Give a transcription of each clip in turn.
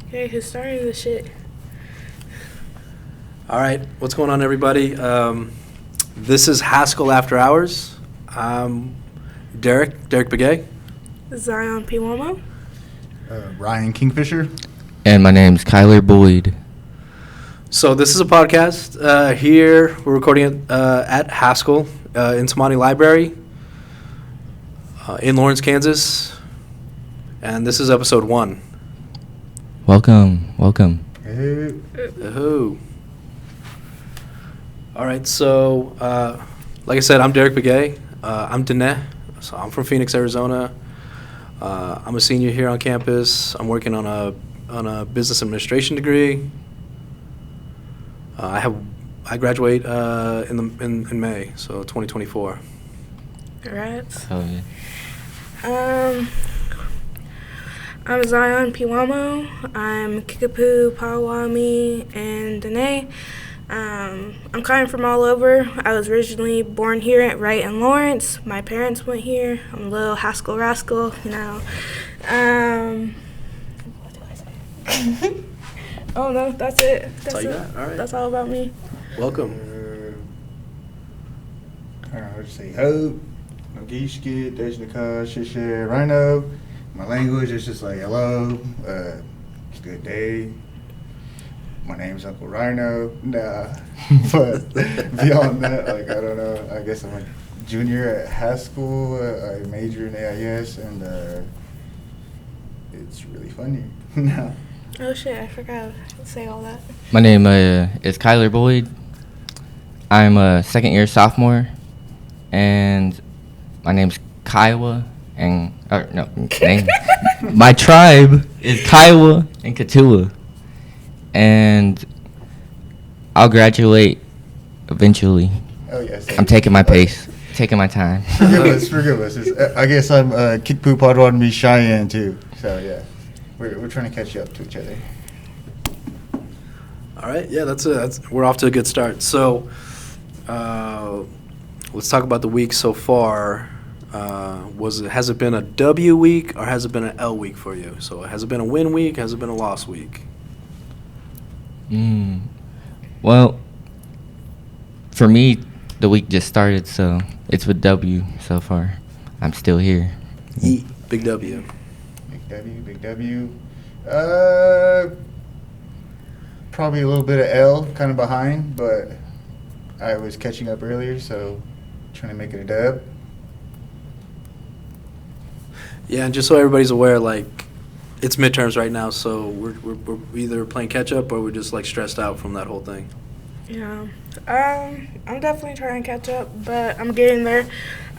Okay, who's starting the shit? All right, what's going on, everybody? This is Haskell Afterhours. I'm Derek Begay. Zion Piwamo. Ryan Kingfisher. And my name's Kyler Boyd. So this is a podcast. Here we're recording it at Haskell in Tamani Library in Lawrence, Kansas. And this is episode 1. Welcome. Hey. Ooh. All right, so like I said, I'm Derek Begay. I'm Dene, so I'm from Phoenix, Arizona. I'm a senior here on campus. I'm working on a business administration degree. I graduate in May, so 2024. Congrats. Oh yeah. I'm Zion Piwamo. I'm Kickapoo, Pawami, and Dene. I'm kind of from all over. I was originally born here at Wright and Lawrence. My parents went here. I'm a little Haskell rascal, you know. What do I say? Oh no, that's it. That's all you got? All right. That's all about me. Welcome. I'll just say ho, Nogishki, Dejnika, Shishe, Rhino. My language is just like hello, it's a good day. My name's Uncle Rhino. Nah. But beyond that, like, I don't know. I guess I'm a junior at Haskell. I major in AIS, and it's really fun here. Nah. Oh shit, I forgot to say all that. My name is Kyler Boyd. I'm a second-year sophomore, and my name's Kiowa, and my tribe is Kiowa and Katua, and I'll graduate eventually. Oh yes. I'm taking my pace, taking my time. Forgive us. I guess I'm Kickpoo Padwan me Cheyenne too. So yeah, we're trying to catch up to each other. All right, yeah, we're off to a good start. So let's talk about the week so far. Has it been a W week or has it been an L week for you? So has it been a win week? Has it been a loss week? Well, for me, the week just started, so it's with W so far. I'm still here. Yeet, big W. Big W. Probably a little bit of L, kind of behind, but I was catching up earlier, so trying to make it a dub. Yeah, and just so everybody's aware, like, it's midterms right now, so we're either playing catch up or we're just like stressed out from that whole thing. Yeah, I'm definitely trying to catch up, but I'm getting there.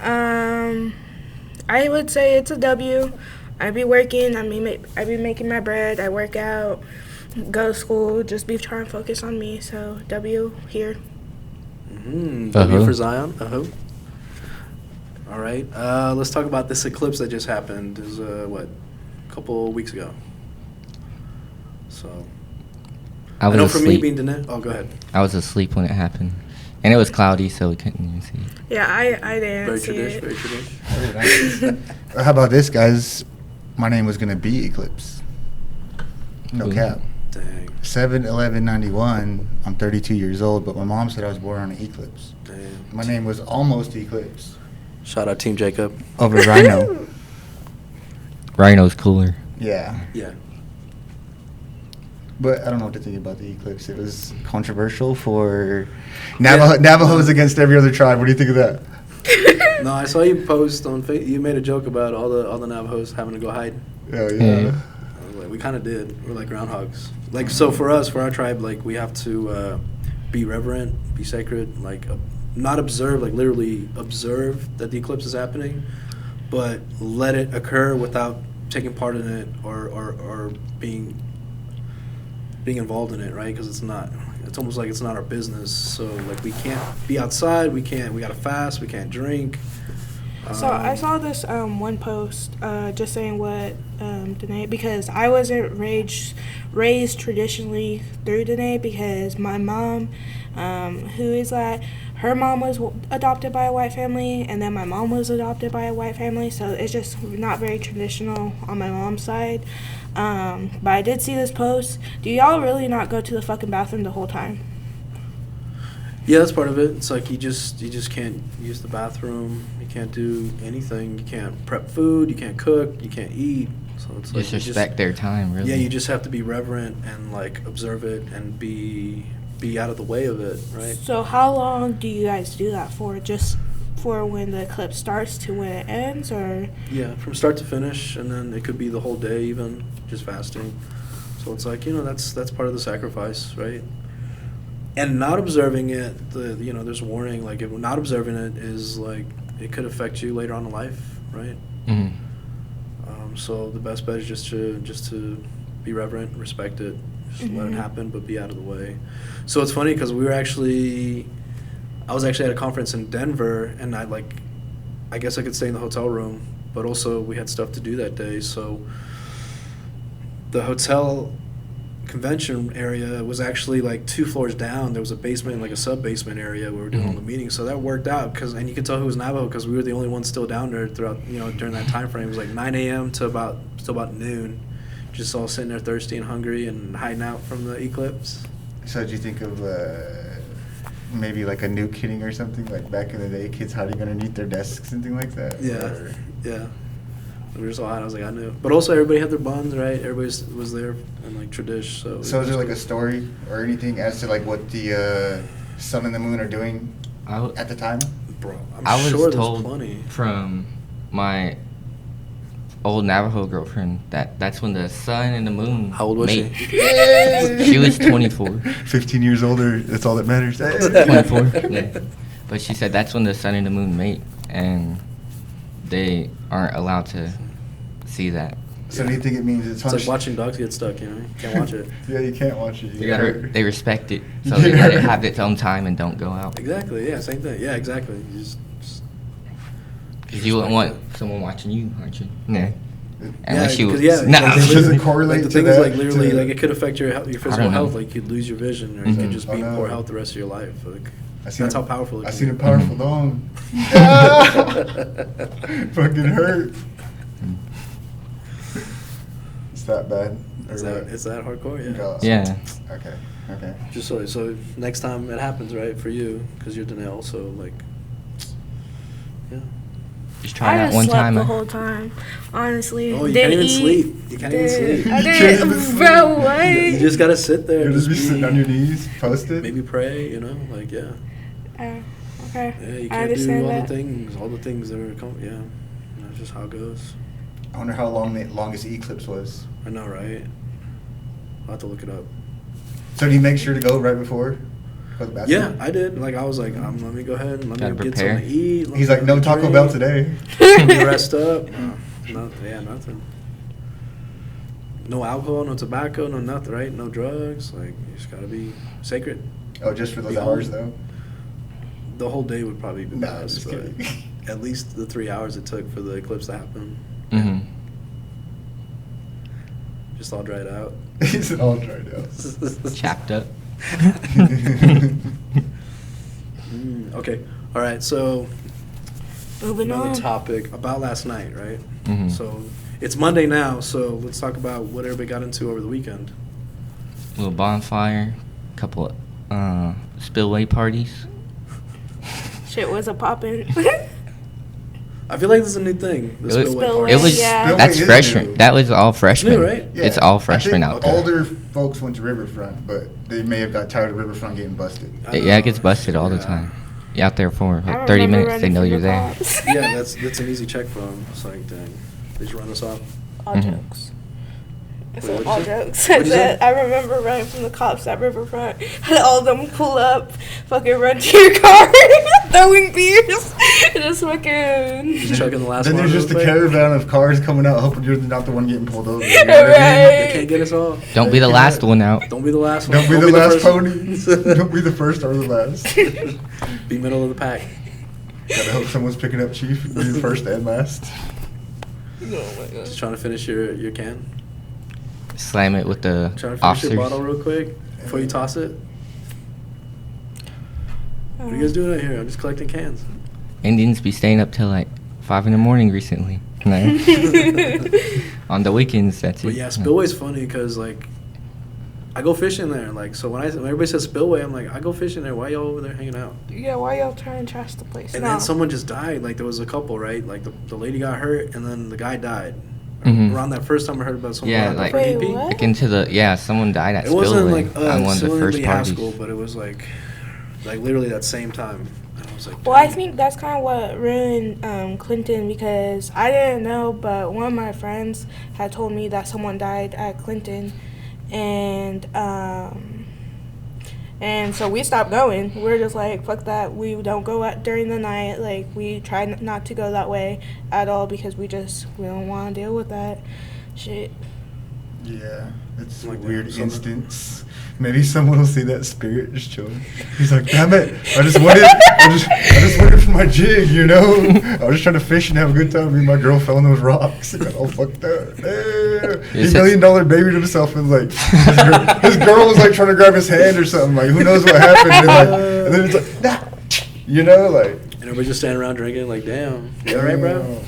I would say it's a W. I be working. I be making my bread. I work out, go to school. Just be trying to focus on me. So W here. W for Zion. All right. Let's talk about this eclipse that just happened. It was a couple weeks ago. So I know for me asleep. being Danette. Oh, go ahead. I was asleep when it happened, and it was cloudy, so we couldn't even see it. Yeah, I didn't Very see tradish, it. very tradish. How about this, guys? My name was gonna be Eclipse. No Ooh. cap. Dang. 7/11/91. I'm 32 years old, but my mom said I was born on an eclipse. Damn. My name was almost Eclipse. Shout out Team Jacob. Over Rhino. Rhino's cooler. Yeah. Yeah. But I don't know what to think about the eclipse. It was controversial for Navajos against every other tribe. What do you think of that? No, I saw you post on Facebook. You made a joke about all the Navajos having to go hide. Oh, yeah. We kind of did. We're like groundhogs. Like, so for us, for our tribe, like, we have to be reverent, be sacred, like, not observe, like, literally observe that the eclipse is happening, but let it occur without taking part in it or being involved in it, right? Because it's almost like it's not our business. So, like, we can't be outside. We gotta fast. We can't drink. So I saw this one post just saying what Danae, because I wasn't raised traditionally through Danae because my mom who is that her mom was adopted by a white family, and then my mom was adopted by a white family, so it's just not very traditional on my mom's side. But I did see this post. Do y'all really not go to the fucking bathroom the whole time? Yeah, that's part of it. It's like you just can't use the bathroom. You can't do anything. You can't prep food. You can't cook. You can't eat. So it's like Just respect their time, really. Yeah, you just have to be reverent and like observe it and be out of the way of it, right? So how long do you guys do that for? Just for when the eclipse starts to when it ends, or? Yeah, from start to finish, and then it could be the whole day even, just fasting. So it's like, that's part of the sacrifice, right? And not observing it, there's a warning, like if we're not observing it is like, it could affect you later on in life, right? Mm-hmm. So the best bet is just to be reverent, respect it, just let it happen, but be out of the way. So it's funny because I was actually at a conference in Denver, and I guess I could stay in the hotel room, but also we had stuff to do that day. So the hotel convention area was actually like 2 floors down. There was a basement, like a sub-basement area where we were doing all the meetings. So that worked out, and you could tell who was Navajo because we were the only ones still down there throughout, during that time frame. It was like 9 a.m. to about noon, just all sitting there thirsty and hungry and hiding out from the eclipse. So did you think of maybe like a nuke hitting or something, like back in the day, kids hiding underneath their desks and things like that? Yeah, yeah. We were so hot, I was like, I knew. But also, everybody had their buns, right? Everybody was there and like tradish. So is there like a story or anything as to like what the sun and the moon are doing at the time? Bro, I was sure told there's plenty. from my old Navajo girlfriend that's when the sun and the moon. How old was mate. she? She was 24. 15 years older. That's all that matters. 24. Yeah. But she said that's when the sun and the moon mate, and they aren't allowed to see that. So do you think it means It's like watching dogs get stuck, You can't watch it. Yeah, you can't watch it. They respect it, so they let it have its own time and don't go out. Exactly, yeah, same thing. Yeah, exactly. You just Because you wouldn't want someone watching you, aren't you? Yeah. Unless yeah, you. Does it correlate the to thing that? is, like, literally, like, it could affect your physical know. health. Like, you'd lose your vision, or you could just be in Oh, no. poor health the rest of your life. Like, That's how powerful it I can seen be. a powerful dong. Fucking hurt. It's that bad. It's that hardcore, yeah. God. Yeah. Okay. Just so next time it happens, right, for you, because you're Danae also, like, yeah. Just try I that just one slept time. the whole time, honestly. Oh, you Didn't can't even eat. sleep. You can't even sleep. I You can't didn't, even sleep. bro, what? You just gotta sit there. You'll just be sitting on your knees, posted. Maybe pray, like, yeah. Okay. Yeah, you I can't understand do that. all the things that are, yeah. That's just how it goes. I wonder how long the longest eclipse was. I know, right? I'll have to look it up. So do you make sure to go right before? Go to the Yeah, bathroom? I did. Like, I was like, let me go ahead and let Gotta me get prepare. something to eat. let He's me like, no get a Taco drink, Bell today. let me rest up. Nothing. No alcohol, no tobacco, no nothing, right? No drugs. Like, you just gotta be sacred. Oh, just for those Yeah. hours though? The whole day would probably be Nah, best, just but kidding. at least the 3 hours it took for the eclipse to happen. Mm-hmm. Just all dried out. He's all dried out. Chapped up. Okay. All right. So Moving another on. topic about last night, right? Mhm. So it's Monday now. So let's talk about what everybody got into over the weekend. Little bonfire, couple spillway parties. Shit was a poppin'. I feel like this is a new thing. The It was- spillway Spillway, party. It was yeah. that's Spillway is freshman. new. That was all freshmen. right? It's all freshmen I think out there. older folks went to Riverfront, but they may have got tired of Riverfront getting busted. Yeah, it gets busted all the time. You're out there for I like 30 remember minutes. They running know from you're the there. cops. Yeah, that's an easy check for them. It's like, dang, they just run us off. All Mhm. jokes. I Wait, said what'd all you say? jokes. What'd you say? I remember running from the cops at Riverfront. And all of them pull up, fucking run to your car, throwing beers, just fucking. Just checking the last Then one. there's just a real quick. caravan of cars coming out, hoping you're not the one getting pulled over. You know what I mean? They can't get us all. Don't be the last one out. Don't be the last one. Don't be the last first pony. one. Don't be the first or the last. Be middle of the pack. Gotta hope someone's picking up Chief. Be the first and last. Oh my god. Just trying to finish your can. Slam it with the Trying to finish officers. your bottle real quick before you toss it. What are you guys doing out here? I'm just collecting cans. Indians be staying up till like 5 in the morning recently. No. On the weekends, that's it. But yeah, Spillway's funny because like I go fishing there. Like so when everybody says Spillway, I'm like I go fishing there. Why y'all over there hanging out? Yeah, why y'all trying to trash the place? And No. then someone just died. Like there was a couple, right? Like the lady got hurt and then the guy died. Mhm. Around that first time I heard about someone. Yeah, got like- for Wait, DP. what? Like into the someone died at It wasn't Spillway like on one of the first parties. Haskell, but it was like literally that same time. And I was like, Well, I dang. think that's kind of what ruined Clinton because I didn't know, but one of my friends had told me that someone died at Clinton, and so we stopped going. We're just like, fuck that. We don't go out during the night. Like we try not to go that way at all because we don't want to deal with that shit. Yeah, it's Like a that weird episode. instance. Maybe someone will see that spirit just chilling. He's like, damn it! I just waited for my jig, you know. I was just trying to fish and have a good time. Me and my girl fell in those rocks. He got all fucked up. He It's $1 million babied himself and like his girl was like trying to grab his hand or something. Like who knows what happened? And then it's like, nah, you know, like. And everybody just standing around drinking. Like, damn, you all right, bro?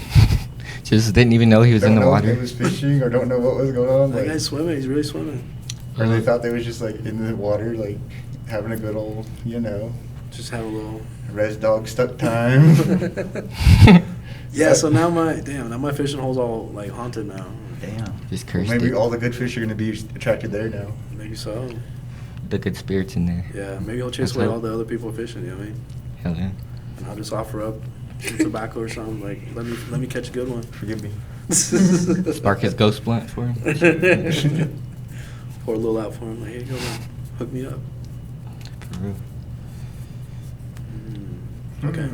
Just didn't even know he was in the Don't know if water. he was fishing or don't know what was going on. That Like, guy's swimming. He's really swimming. or they thought they was just like in the water, like having a good old, you know, Just have a little. res dog stuck time. Yeah. So now my fishing hole's all like haunted now. Damn. Just cursed Maybe it. all the good fish are gonna be attracted there now. Maybe so. The good spirits in there. Yeah. Maybe I'll chase That's away how- all the other people fishing. You know what I mean? Hell yeah. And I'll just offer up some tobacco or something. Like, let me catch a good one. Forgive me. Spark his ghost blunt for him. Pour a little out for him. Like, here you go, man. Hook me up. For real. Okay.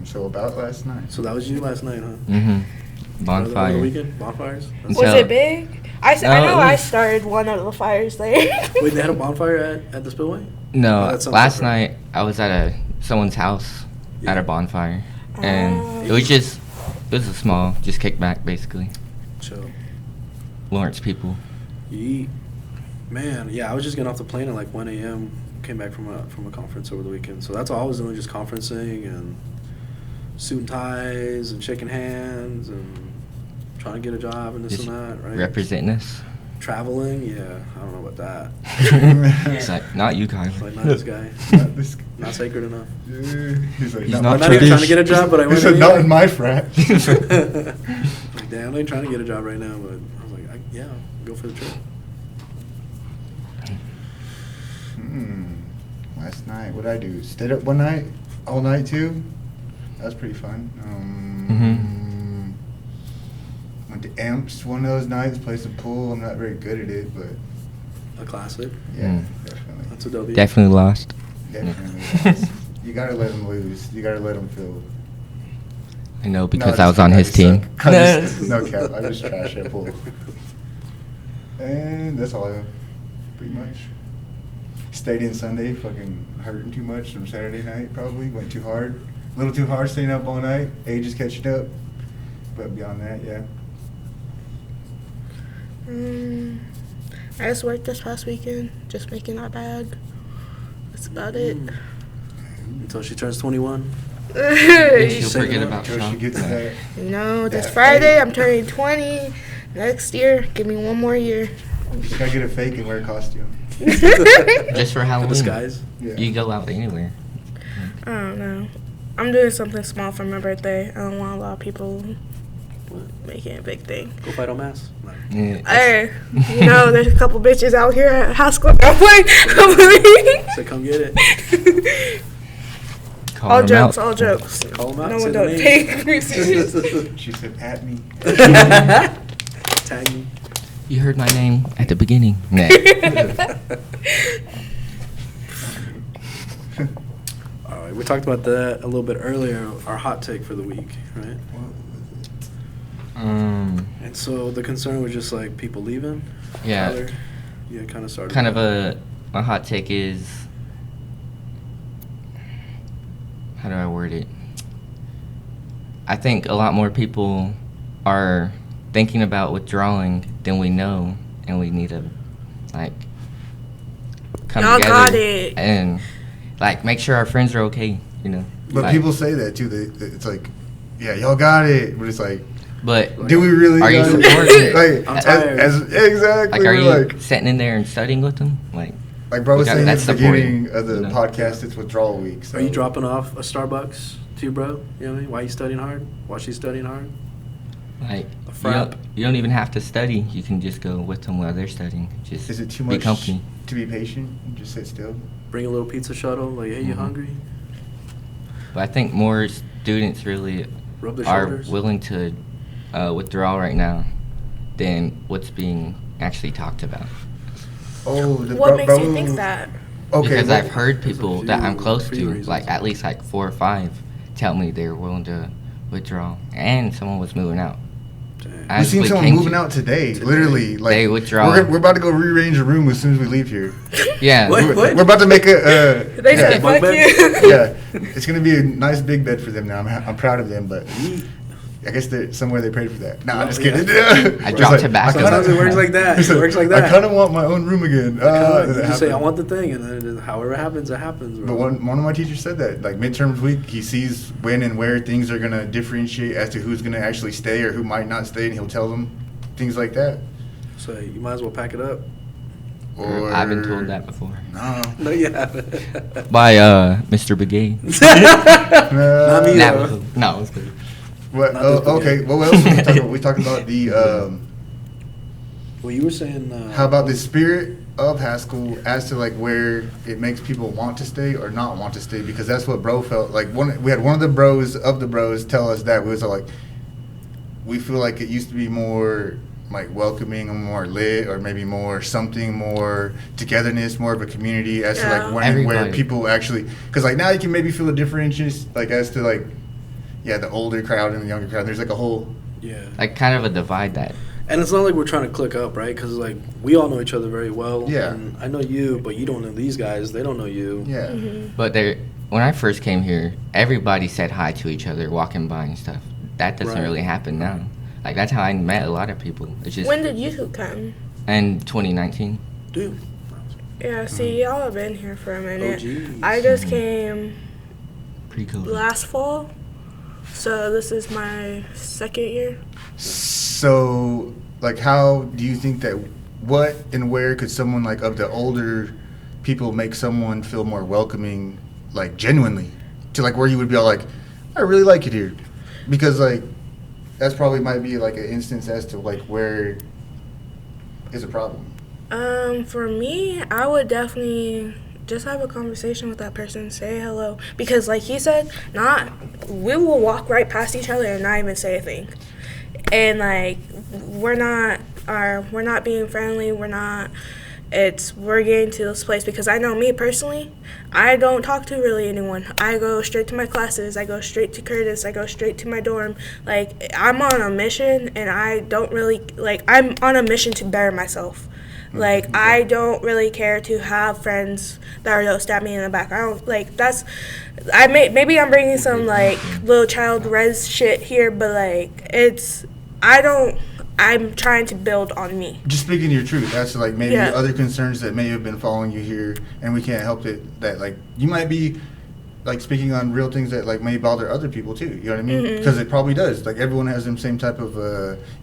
So about last night. So that was you last night, huh? Mm-hmm. Over the Bonfire. weekend? Bonfires? Was So- it big? I No, know it I was- started one of the fires there. Wait, they had a bonfire at the Spillway? No, Oh, that sounds last separate. night I was at someone's house at Yeah. a bonfire, and Oh. it was a small, just kickback basically. Chill. Lawrence people. Yeet. Man, yeah, I was just getting off the plane at like 1 a.m. Came back from a conference over the weekend. So that's all I was doing, just conferencing and suit and ties and shaking hands and trying to get a job and this Just and that, right? representing us. Traveling, yeah, I don't know about that. It's like, not you, Kyle. Like, not this guy. Not this guy. Not sacred enough. Yeah. He's like, He's not, not I'm not even trying to get a job, but I He went said, not in my frat. Like, damn, I'm not even trying to get a job right now, but I was like, yeah, I'll go for the trip. Last night, what'd I do? Stayed up one night, all night too. That was pretty fun. Went to Amps one of those nights, played some pool. I'm not very good at it, but A classic. yeah, Mm. definitely. That's a W. Definitely lost. Definitely. You gotta let them lose. You gotta let them feel. I know No, because I I was just- on I his just team. suck. I just- no cap. I just trash that pool. And that's all I have, pretty much. Stayed in Sunday, fucking hurting too much from Saturday night, probably. Went too hard. A little too hard staying up all night. Age is catching up. But beyond that, yeah. I just worked this past weekend, just making our bag. That's about it. Until she turns 21. She'll Say forget no. about Until she Trump. gets that. You know, this That Friday fake. I'm turning 20. Next year, give me one more year. You gotta get a fake and wear a costume. Just for Halloween. Disguise. Yeah. You go out anywhere. I don't know. I'm doing something small for my birthday. I don't want a lot of people making a big thing. Go fight on mass. No. Yeah, Hey, you know, there's a couple bitches out here at Haskell. I'm So come get it. call all them jokes, out. all jokes. Call 'em out, No say one their don't names. take me seriously. She said, at me. Tag me. You heard my name at the beginning. Nah. All right, we talked about that a little bit earlier. Our hot take for the week, right? And so the concern was just like people leaving. Yeah. Tyler, yeah, kind of started. Kind of my hot take is, how do I word it? I think a lot more people are thinking about withdrawing than we know, and we need to like come Y'all together got it. and like make sure our friends are okay, you know. But Like, people say that too. It's like, yeah, y'all got it. But it's like, but do we really? Are you got it? supporting it? Like, I'm tired. Exactly. like, are you like, sitting in there and studying with them? Like bro was saying at that's the beginning supporting, of the you know? podcast, it's withdrawal week. So. Are you dropping off a Starbucks too, bro? You know what I mean? Why you studying hard? Why she's studying hard? Like A you frap? don't even have to study. You can just go with them while they're studying. Just Is it too be much company. to be patient and just sit still? Bring a little pizza shuttle. Like, hey, you Mhm. hungry? But I think more students really Rub their are shoulders. willing to withdraw right now than what's being actually talked about. Oh, What makes you think that? Okay, Because well, I've heard people that I'm few- close few to, reasons. like at least like 4 or 5, tell me they're willing to withdraw, and someone was moving out. Dang. we As seen we someone came moving to- out today. Literally, like They withdraw. We're about to go rearrange a room as soon as we leave here. Yeah, What? We're about to make a. They yeah, said, bunk fuck bed? you. yeah, it's gonna be a nice big bed for them now. I'm proud of them, but I guess somewhere they paid for that. Nah, I'm just Yeah. kidding. I dropped tobacco. Sometimes it works like that. It works like that. I kind of want my own room again. You That just say, I happened. want the thing, and then however it happens, it happens, bro. But one of my teachers said that, like midterms week, he sees when and where things are gonna differentiate as to who's gonna actually stay or who might not stay, and he'll tell them things like that. So you might as well pack it up. Or I've been told that before No. No, you haven't. by Mr. Begay. Not me, Nah. though. No, it's good. What? Not Oh, this okay. big. Well, what else were we talking about? We talking about the Well, you were saying. how about the spirit of Haskell as to like where it makes people want to stay or not want to stay, because that's what bro felt like. We had one of the bros tell us that we was like, we feel like it used to be more like welcoming and more lit, or maybe more something more togetherness, more of a community as to Yeah. like when and where Everybody. people actually, because like now you can maybe feel the differentiation like as to like, yeah, the older crowd and the younger crowd. There's like a whole Yeah. Like kind of a divide that. And it's not like we're trying to click up, right? Because like we all know each other very well. Yeah. And I know you, but you don't know these guys. They don't know you. yeah. But when I first came here, everybody said hi to each other walking by and stuff. That doesn't Right. really happen now. Like that's how I met a lot of people. It's just When did you come? in 2019. Dude. Yeah, see, y'all have been here for a minute. OGs. I just came Pre-COVID. last fall, so this is my second year. So, like, how do you think that, what and where could someone, like, of the older people make someone feel more welcoming, like, genuinely? To, like, where you would be all like, I really like it here. Because, like, that's probably might be, like, an instance as to, like, where is a problem. For me, I would definitely just have a conversation with that person, say hello, because like he said, we will walk right past each other and not even say a thing, and like we're not being friendly. We're getting to this place because I know me personally, I don't talk to really anyone. I go straight to my classes. I go straight to Curtis. I go straight to my dorm. Like I'm on a mission, and I don't really I'm on a mission to better myself. Like I don't really care to have friends that are gonna stab me in the back. I don't like that's. Maybe I'm bringing some like little child res shit here, but like I'm trying to build on me. Just speaking your truth, as to, like, maybe Yeah. other concerns that may have been following you here, and we can't help it, that, like, you might be, like, speaking on real things that, like, may bother other people, too. You know what I mean? Because it probably does. Like, everyone has them same type of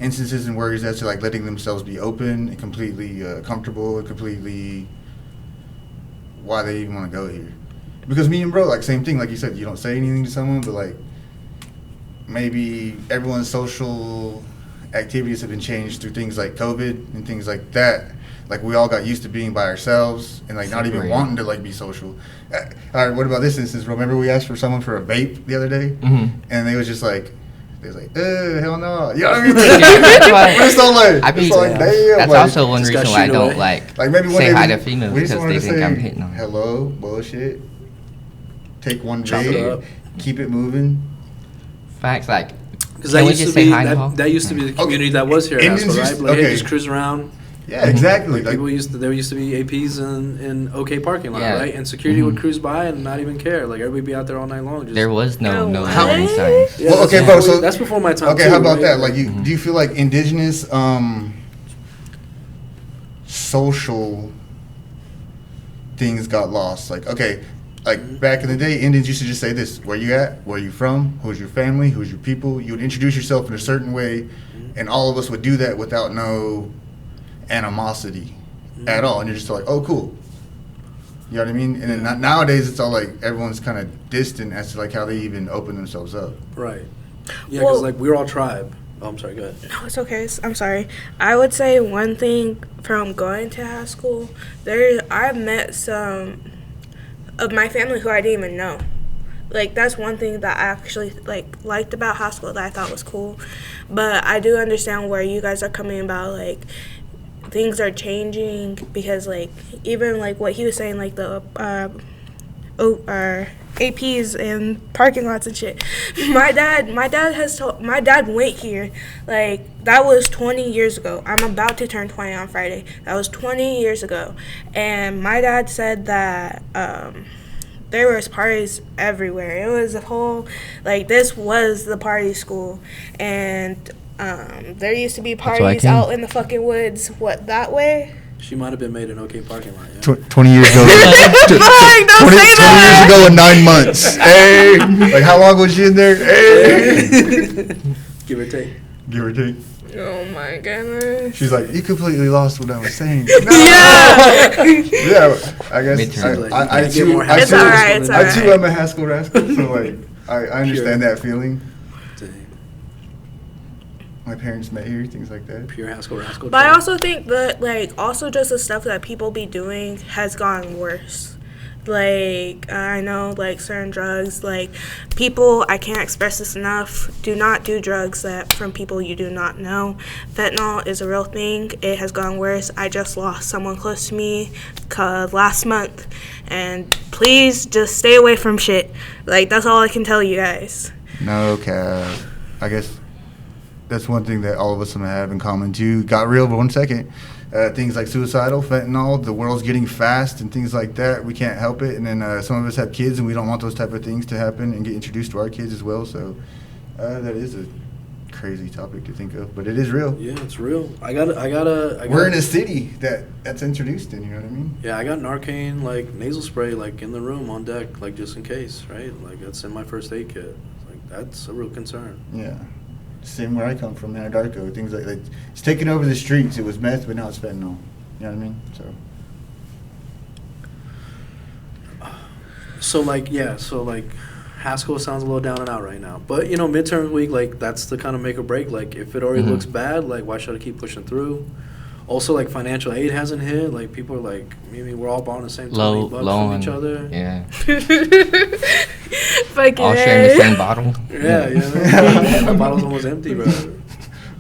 instances and worries as to, like, letting themselves be open and completely comfortable and completely why they even want to go here. Because me and bro, like, same thing. Like you said, you don't say anything to someone, but, like, maybe everyone's social activities have been changed through things like COVID and things like that. Like, we all got used to being by ourselves and, like, not even Separated. wanting to, like, be social. All right, what about this instance? Remember we asked for someone for a vape the other day? Mhm. And they was just like, hell no. You know what I mean? That's why- We're so like, I mean, it's like, damn. that's like, also one just reason got why I shooed don't away. like like, maybe one say day hi we- to females we just because wanted they to think I'm say, hitting on them. hello, bullshit. Take one Chop it vape, up. keep it moving. Facts like. Because Can that we used just to say be hi to Paul? that used to be the Okay. community that was here at Indians Haskell, right? used- Like, hey, okay. just cruise around. Yeah, exactly. Like, people there used to be APs in OK parking lot, Yeah. right? And security would Mhm. cruise by and not even care. Like everybody be out there all night long. Just, There was no No warning way. signs. Yeah, Well, that's okay, bro, before- so- that's before my time. Okay, too, how about right? that? Like, Mhm. do you feel like indigenous social things got lost? Like, okay, Like back in the day, Indians used to just say this: "Where you at? Where you from? Who's your family? Who's your people?" You would introduce yourself in a certain way, and all of us would do that without no animosity at all. And you're just like, "Oh, cool." You know what I mean? And then nowadays, it's all like everyone's kind of distant as to like how they even open themselves up. Right. Yeah, because like we're all tribe. Oh, I'm sorry. Go ahead. No, it's okay. I'm sorry. I would say one thing from going to Haskell, I've met some of my family who I didn't even know. Like, that's one thing that I actually liked about Haskell that I thought was cool. But I do understand where you guys are coming about, like, things are changing because, like, even like what he was saying, like the APs and parking lots and shit. My dad went here, like, that was 20 years ago. I'm about to turn 20 on Friday. That was 20 years ago. And my dad said that there was parties everywhere. It was a whole, like, this was the party school. And there used to be parties out in the fucking woods, that way? She might have been made an okay parking lot. Yeah. 20 years ago. 20 years ago and 9 months. Hey, like how long was you in there? Hey, Give or take. give or take. Oh my goodness. She's like, you completely lost what I was saying. Yeah. Yeah, I guess Midterm. I Get more too, Haskell It's alright, it's than I alright. too am a Haskell rascal, so like I understand that feeling. Dang. My parents met here, things like that. Pure Haskell rascal. But I also think that, like, also just the stuff that people be doing has gotten worse. Like, I know, like, certain drugs, like, people, I can't express this enough, do not do drugs from people you do not know. Fentanyl is a real thing. It has gone worse. I just lost someone close to me last month. And please just stay away from shit. Like, that's all I can tell you guys. No cap. I guess that's one thing that all of us have in common too. Got real for 1 second. Things like suicidal, fentanyl, the world's getting fast and things like that. We can't help it. And then some of us have kids and we don't want those type of things to happen and get introduced to our kids as well. So that is a crazy topic to think of, but it is real. Yeah, it's real. I gotta. We're in a city that's introduced in, you know what I mean? Yeah, I got Narcan, like, nasal spray, like, in the room on deck, like, just in case, right? Like, that's in my first aid kit. Like, that's a real concern. Yeah. Same where I come from, Anadarko, things like that. It's taking over the streets. It was meth, but now it's fentanyl. You know what I mean? So, like, Haskell sounds a little down and out right now. But, you know, midterm week, like, that's the kind of make or break. Like, if it already looks bad, like, why should I keep pushing through? Also, like, financial aid hasn't hit. Like, people are like, maybe we're all borrowing the same $20 from each other. Yeah. Fucking All sharing the same bottle. Yeah, you know. My bottle's almost empty, bro.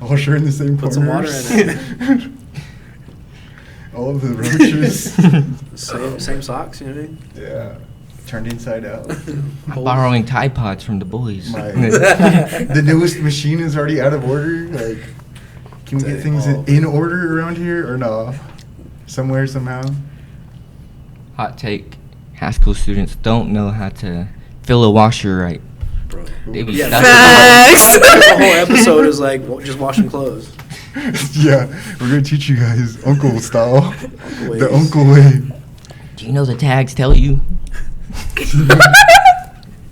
All sharing the same Put some water in it. All of the roaches. Same socks, you know what I mean? Yeah. Turned inside out. I'm borrowing Tide Pods from the boys. The newest machine is already out of order. Like, can we get things in order around here or no? Somewhere, somehow? Hot take. Haskell students don't know how to fill a washer right. Bro. They be Yeah, stuck. Facts. the whole episode is like just washing clothes. Yeah, we're going to teach you guys uncle style. ways. The uncle way. Do you know the tags tell you?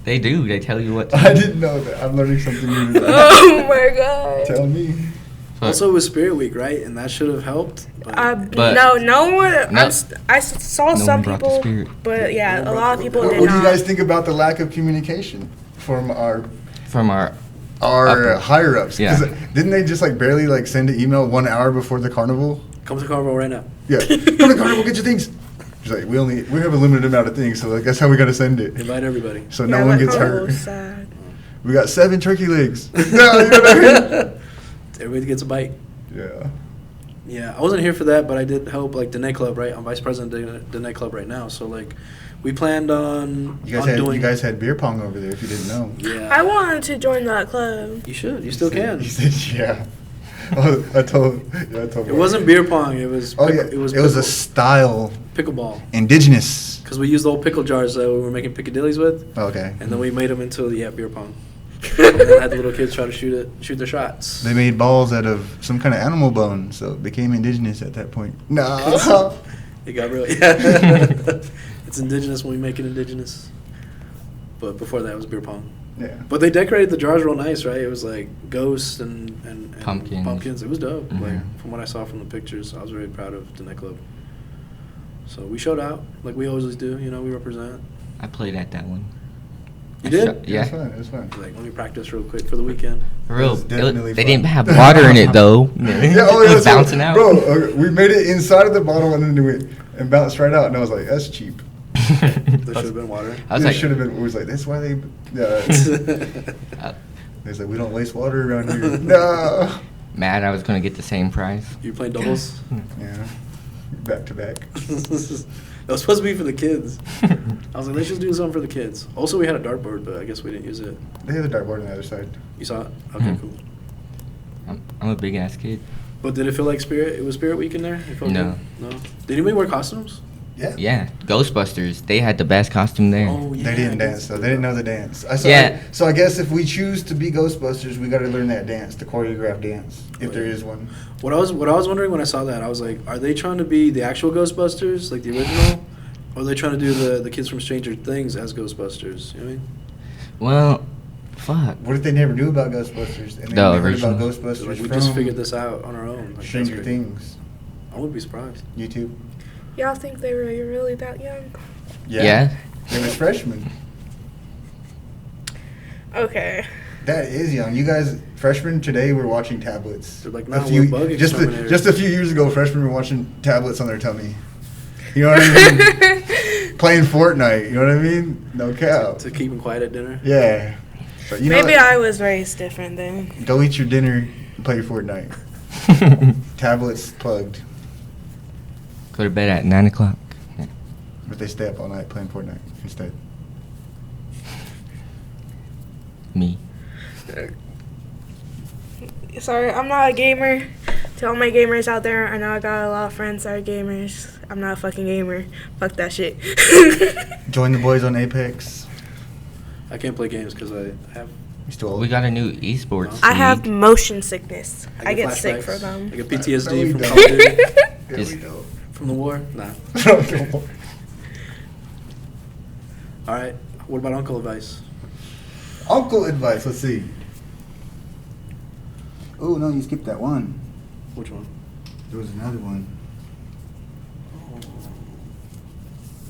They do. They tell you what to do. I didn't know that. I'm learning something new today. Oh my god. Tell me. Also, it was Spirit Week, right? And that should have helped. But But- no one. No- I saw no some one brought the people, spirit. but yeah, No a one lot of brought people the- did What do not. you guys think about the lack of communication from our Upper. higher ups? Yeah. Didn't they just like barely like send an email 1 hour before the carnival? come to Carnival right now. Yeah, come to carnival, get your things. She's like, we have a limited amount of things, so like that's how we gotta send it. Invite everybody. So Yeah, no one that gets Carnival hurt. was sad. We got 7 turkey legs. No, you know what I mean? Everybody gets a bite. Yeah. Yeah, I wasn't here for that, but I did help like the Dene Club, right? I'm vice president of the Dene Club right now, so like we planned on You doing. guys had beer pong over there if you didn't know. Yeah, I wanted to join that club. You should. You still can. He said, yeah. Oh, I told It wasn't beer pong. It was. Oh yeah, It was a style pickleball. indigenous. Because we used the old pickle jars that we were making picadillies with, Okay. and then we made them into beer pong. And then had the little kids try to shoot their shots. They made balls out of some kind of animal bone, so it became indigenous at that point. No. It got real. Yeah. It's indigenous when we make it indigenous. But before that, it was beer pong. Yeah. But they decorated the jars real nice, right? It was like ghosts and Pumpkins. It was dope. Mhm. Like from what I saw from the pictures, I was very proud of the nightclub. So we showed out like we always do. You know, we represent. I played at that one. You did? It was Yeah. fun. It was fun. Like, let me practice real quick for the weekend. For real. was definitely They fun. didn't have water in it though. Yeah, oh, It yeah, was so, bouncing out. Bro, we made it inside of the bottle and then it bounced right out. And I was like, that's cheap. There should have been water. I was There like, should have been. It was like, that's why they. uh, It's like, we don't waste water around here. No. mad I was gonna get the same prize. You playing doubles? Yeah. Back to back. That was supposed to be for the kids. I was like, let's just do something for the kids. Also, we had a dartboard, but I guess we didn't use it. They had the dartboard on the other side. You saw it? Okay, Mhm. cool. I'm a big ass kid. But did it feel like Spirit? It was Spirit Week in there? It felt No. good? No. Did anybody wear costumes? Yeah. Yeah, Ghostbusters. They had the best costume there. Oh, yeah. They didn't I dance though. They didn't know the dance. Yeah. So I guess if we choose to be Ghostbusters, we got to learn that dance, the choreographed dance, if there is one. What I was wondering when I saw that, I was like, are they trying to be the actual Ghostbusters, like the original? Or are they trying to do the kids from Stranger Things as Ghostbusters? You know what I mean? Well, fuck. What if they never knew about Ghostbusters and then The they heard original. about So, Ghostbusters like, we from just figured this out on our own. Like, that's Stranger great. Things, I wouldn't be surprised. YouTube? Y'all think they were really that young? Yeah. They was freshmen. Okay. That is young. You guys, freshmen today, were watching tablets. They're like, A nah, few- we're bug exterminators. just a few years ago, freshmen were watching tablets on their tummy. You know what I mean? Playing Fortnite. You know what I mean? No cap. To keep them quiet at dinner. Yeah. But you know Maybe what? I was raised different then. Go eat your dinner and play your Fortnite. Tablets plugged, Go to bed at 9 o'clock. Yeah. but they stay up all night playing Fortnite instead. Me. Sorry, I'm not a gamer. To all my gamers out there, I know I got a lot of friends that are gamers. I'm not a fucking gamer. Fuck that shit. Join the boys on Apex. I can't play games because I have. You still old? We got a new esports. I have league. motion sickness. I get sick flashbacks. from them. I get No, PTSD we from don't. Call of Duty. Yeah, Just- we don't. From the war? Nah. All right. What about Uncle Advice? Uncle advice. Let's see. Oh no, you skipped that one. Which one? There was another one.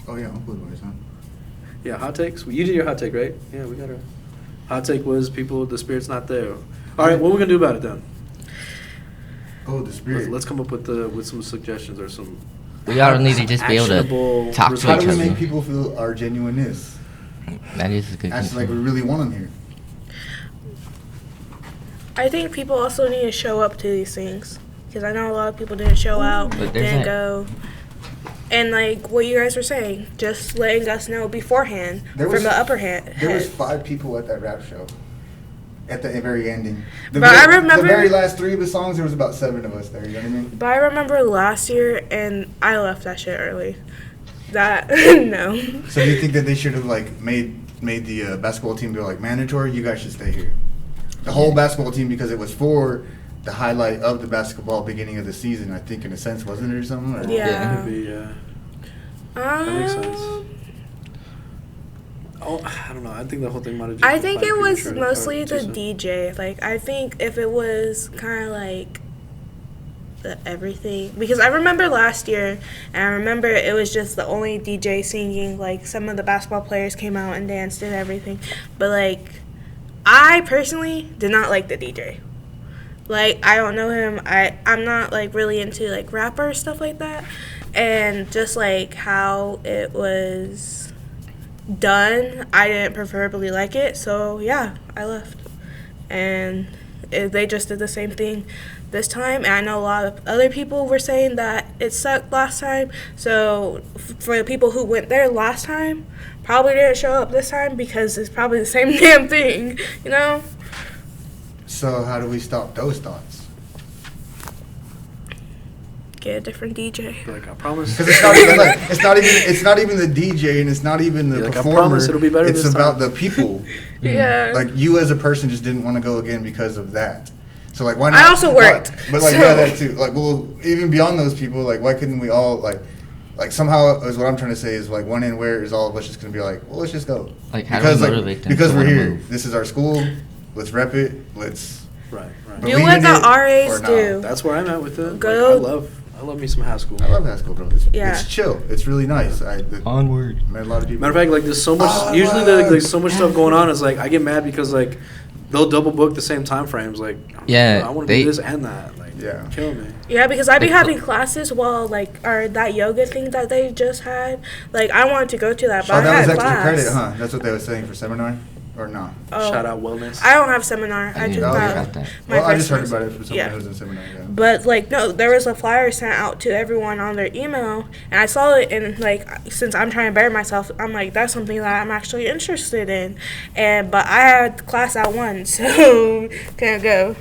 Oh yeah, uncle advice, huh? Yeah, hot takes. Well, you did your hot take, right? Yeah, we got our hot take was the spirit's not there. All right, what are we gonna do about it then? Oh, the spirit. Let's come up with some suggestions or some. We all need to just be able actionable to talk results. to How each do we other. make people feel our genuineness? That is a good Actually, like we concern. really want them here. I think people also need to show up to these things. Because I know a lot of people didn't show out, But there's didn't that- go. And like what you guys were saying, just letting us know beforehand There from was- the upper hand. There was 5 people at that rap show. At the very ending. But I remember- the very last 3 of the songs. There was about 7 of us there. You know what I mean? But I remember last year, and I left that shit early. That, no. So do you think that they should have like made the basketball team go like mandatory? You guys should stay here. The whole basketball team, because it was for the highlight of the basketball beginning of the season. I think in a sense, wasn't it or something? Or? Yeah. Could be, yeah. That makes sense. Um, Oh, I don't know. I think the whole thing might have just. I been think kinda it was premature mostly or the too soon. DJ. Like, I think if it was kind of like the everything, because I remember last year, and I remember it was just the only DJ singing. Like, some of the basketball players came out and danced and everything, but like, I personally did not like the DJ. Like, I don't know him. I'm not like really into like rapper stuff like that, and just like how it was done, I didn't preferably like it, so yeah, I left. And they just did the same thing this time, and I know a lot of other people were saying that it sucked last time, so for the people who went there last time, probably didn't show up this time because it's probably the same damn thing, you know? So how do we stop those thoughts? Get a different DJ. Like, I promise. Because it's not even like it's not even the DJ and it's not even the Yeah, like, I performer. promise it'll be better It's this about time. the people. Yeah. Like you as a person just didn't want to go again because of that. So like why not? I also worked, But like so- yeah, that too. Like well, even beyond those people, like why couldn't we all like like somehow is what I'm trying to say is like one end where is all of us just gonna be like, well, let's just go. Like, how do we motivate them because to we're wanna here. move? This is our school. Let's rep it. Let's Right. Do believe what in the it RAs or not. do. That's where I'm at with it. Go- Like, I love me some Haskell. I love Haskell, bro. Yeah. It's chill. It's really nice. Onward. Met a lot of people. Matter of fact, like there's so much. Usually there's so much stuff going on. It's like I get mad because like they'll double book the same time frames. Like Yeah, I want to do this and that. Like Yeah. kill me. Yeah, because I be They- having classes while or that yoga thing that they just had. Like I wanted to go to that, but Oh, I that had was extra class. credit, huh? That's what they were saying for seminar, or no? Oh. Shout out wellness. I don't have seminar. I didn't took know that. about that. my Well, I just first heard about it from someone Yeah. who was in seminar. Yeah. But like no, there was a flyer sent out to everyone on their email, and I saw it. And like since I'm trying to better myself, I'm like that's something that I'm actually interested in. But I had class at 1, so can't go.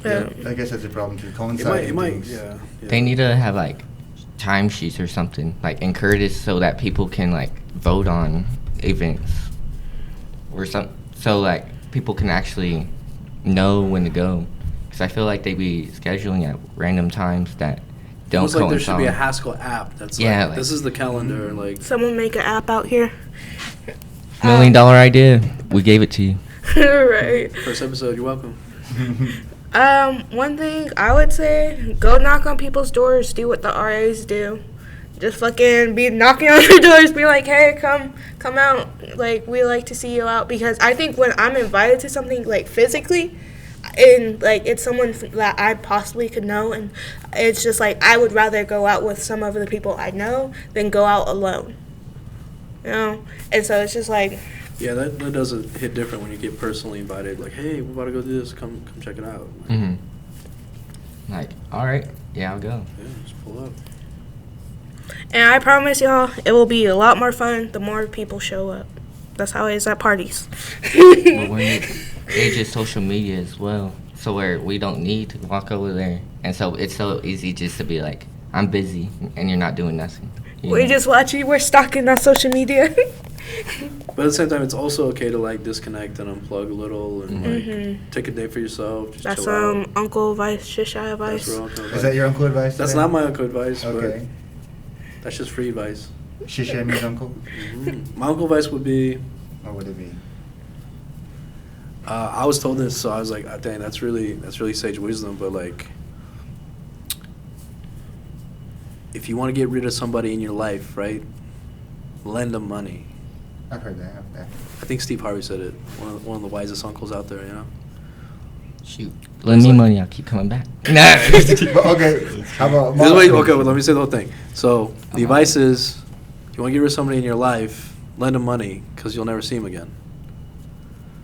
Yeah. I guess that's a problem too. It Coinciding might. things. Yeah. They need to have like timesheets or something, like encourage so that people can like vote on events or so like people can actually know when to go. Because I feel like they be scheduling at random times that don't Almost like there should be a coincide. Haskell app that's Yeah, like, this is the calendar. Like Someone make an app out here. $1 million idea. We gave it to you. Right. first episode, you're welcome. One thing I would say, go knock on people's doors, do what the RAs do. Just fucking be knocking on their doors, be like, hey, come out. Like, we like to see you out. Because I think when I'm invited to something, like, physically, and, like, it's someone that I possibly could know, and it's just, like, I would rather go out with some of the people I know than go out alone. You know? And so it's just, like... Yeah, that does hit different when you get personally invited. Like, hey, we're about to go do this. Come check it out. Mm-hmm. Like, all right, yeah, I'll go. Yeah, just pull up. And I promise y'all, it will be a lot more fun the more people show up. That's how it is at parties. But we're in the age of social media as well, so where we don't need to walk over there, and so it's so easy just to be like, I'm busy, and you're not doing nothing. We're just watching, we're stalking on social media. But at the same time, it's also okay to like disconnect and unplug a little and like Mhm. take a day for yourself. Just That's chill out. Uncle advice, Shisha advice. That's real uncle advice. Is that your uncle advice? That's today? not my uncle advice. Okay. But that's just free advice. Shisha means uncle? My uncle advice would be. What would it be? I was told this, so I was like, oh, "Dang, that's really sage wisdom." But like, if you want to get rid of somebody in your life, right, lend them money. I've heard that. I think Steve Harvey said it. One of the wisest uncles out there, you know. Shoot, lend me money, I'll keep coming back. But okay, how about... Okay, well, let me say the whole thing. So the advice is, if you want to get rid of somebody in your life, lend them money because you'll never see them again.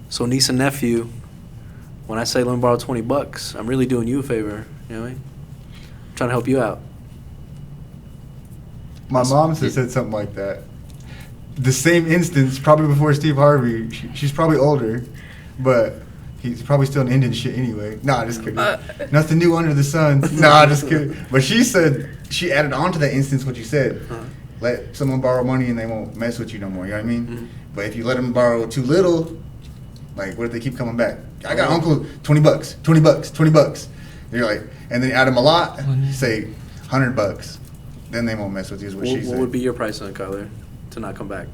So niece and nephew, when I say let me borrow $20, I'm really doing you a favor. You know what I mean? I'm trying to help you out. My mom said something like that. The same instance, probably before Steve Harvey. She's probably older, but he's probably still an Indian shit anyway. Nah, just kidding. Nothing new under the sun. Nah, just kidding. But she said, she added on to that instance what you said. Uh-huh. Let someone borrow money and they won't mess with you no more, you know what I mean? Mhm. But if you let them borrow too little, like, what if they keep coming back? I got uncle, $20. You're like, and then you add them a lot, say $100. Then they won't mess with you is what she said. What would be your price on it, Kyler, to not come back?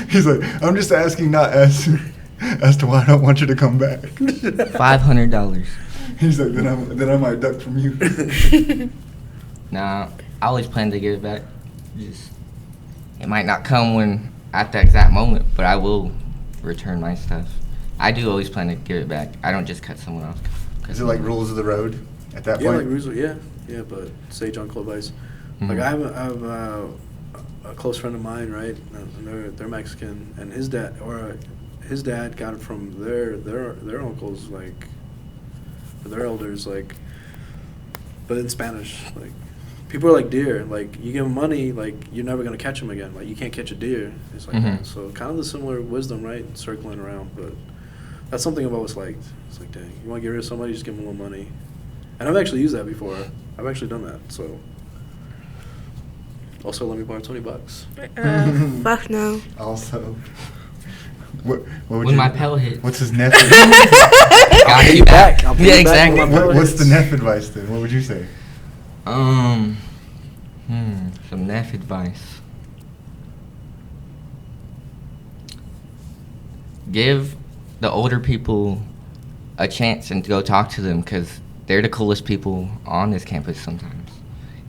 He's like, I'm just asking, not as to why I don't want you to come back. $500. He's like, then I might duck from you. Nah, I always plan to give it back. Just it might not come when at the exact moment, but I will return my stuff. I do always plan to give it back. I don't just cut someone off. Is it like rules of the road at that Yeah, point? like Russo, yeah, but sage uncle advice. Mhm. Like I have a close friend of mine, right? And they're Mexican, and his dad got it from their uncles, like their elders, like, but in Spanish, like. People are like deer. Like you give them money, like you're never gonna catch them again. Like you can't catch a deer. It's like Mhm. that. So kind of the similar wisdom, right? Circling around, but that's something I've always liked. It's like, dang, you want to get rid of somebody, just give them a little money. And I've actually used that before. I've actually done that. So also let me borrow $20. Fuck no. Also, what would When my pal hit. What's his neff? Got you back. I'll pay Yeah, you back exactly. when my What's the neff advice then? What would you say? Some Neff advice. Give the older people a chance and go talk to them, because they're the coolest people on this campus sometimes.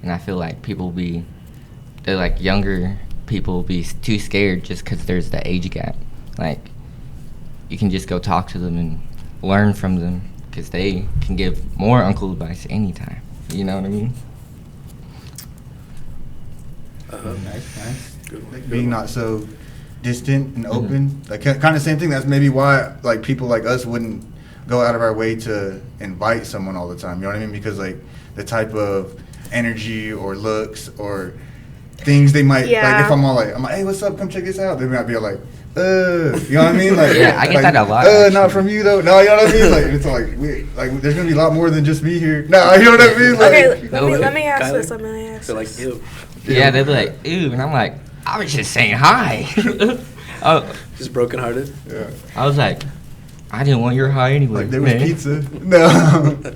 And I feel like they're like younger people be too scared just because there's the age gap. Like, you can just go talk to them and learn from them, because they can give more uncle advice anytime. You know what I mean? Nice. Good one. Being not so distant and open, like kind of same thing. That's maybe why like people like us wouldn't go out of our way to invite someone all the time. You know what I mean? Because like the type of energy or looks or things they might like. If I'm like, hey, what's up? Come check this out. They might be like, you know what I mean? Like, yeah, I get like, that a lot. Not from you though. No, you know what I mean? Like, it's like there's gonna be a lot more than just me here. No, you know what I mean? Like, Okay, let me ask this. Let me ask Feel like this. ew. Yeah, they'd be like, ew, and I'm like, I was just saying hi. Just brokenhearted. Yeah. I was like, I didn't want your hi anyway. Like there was man. pizza. No.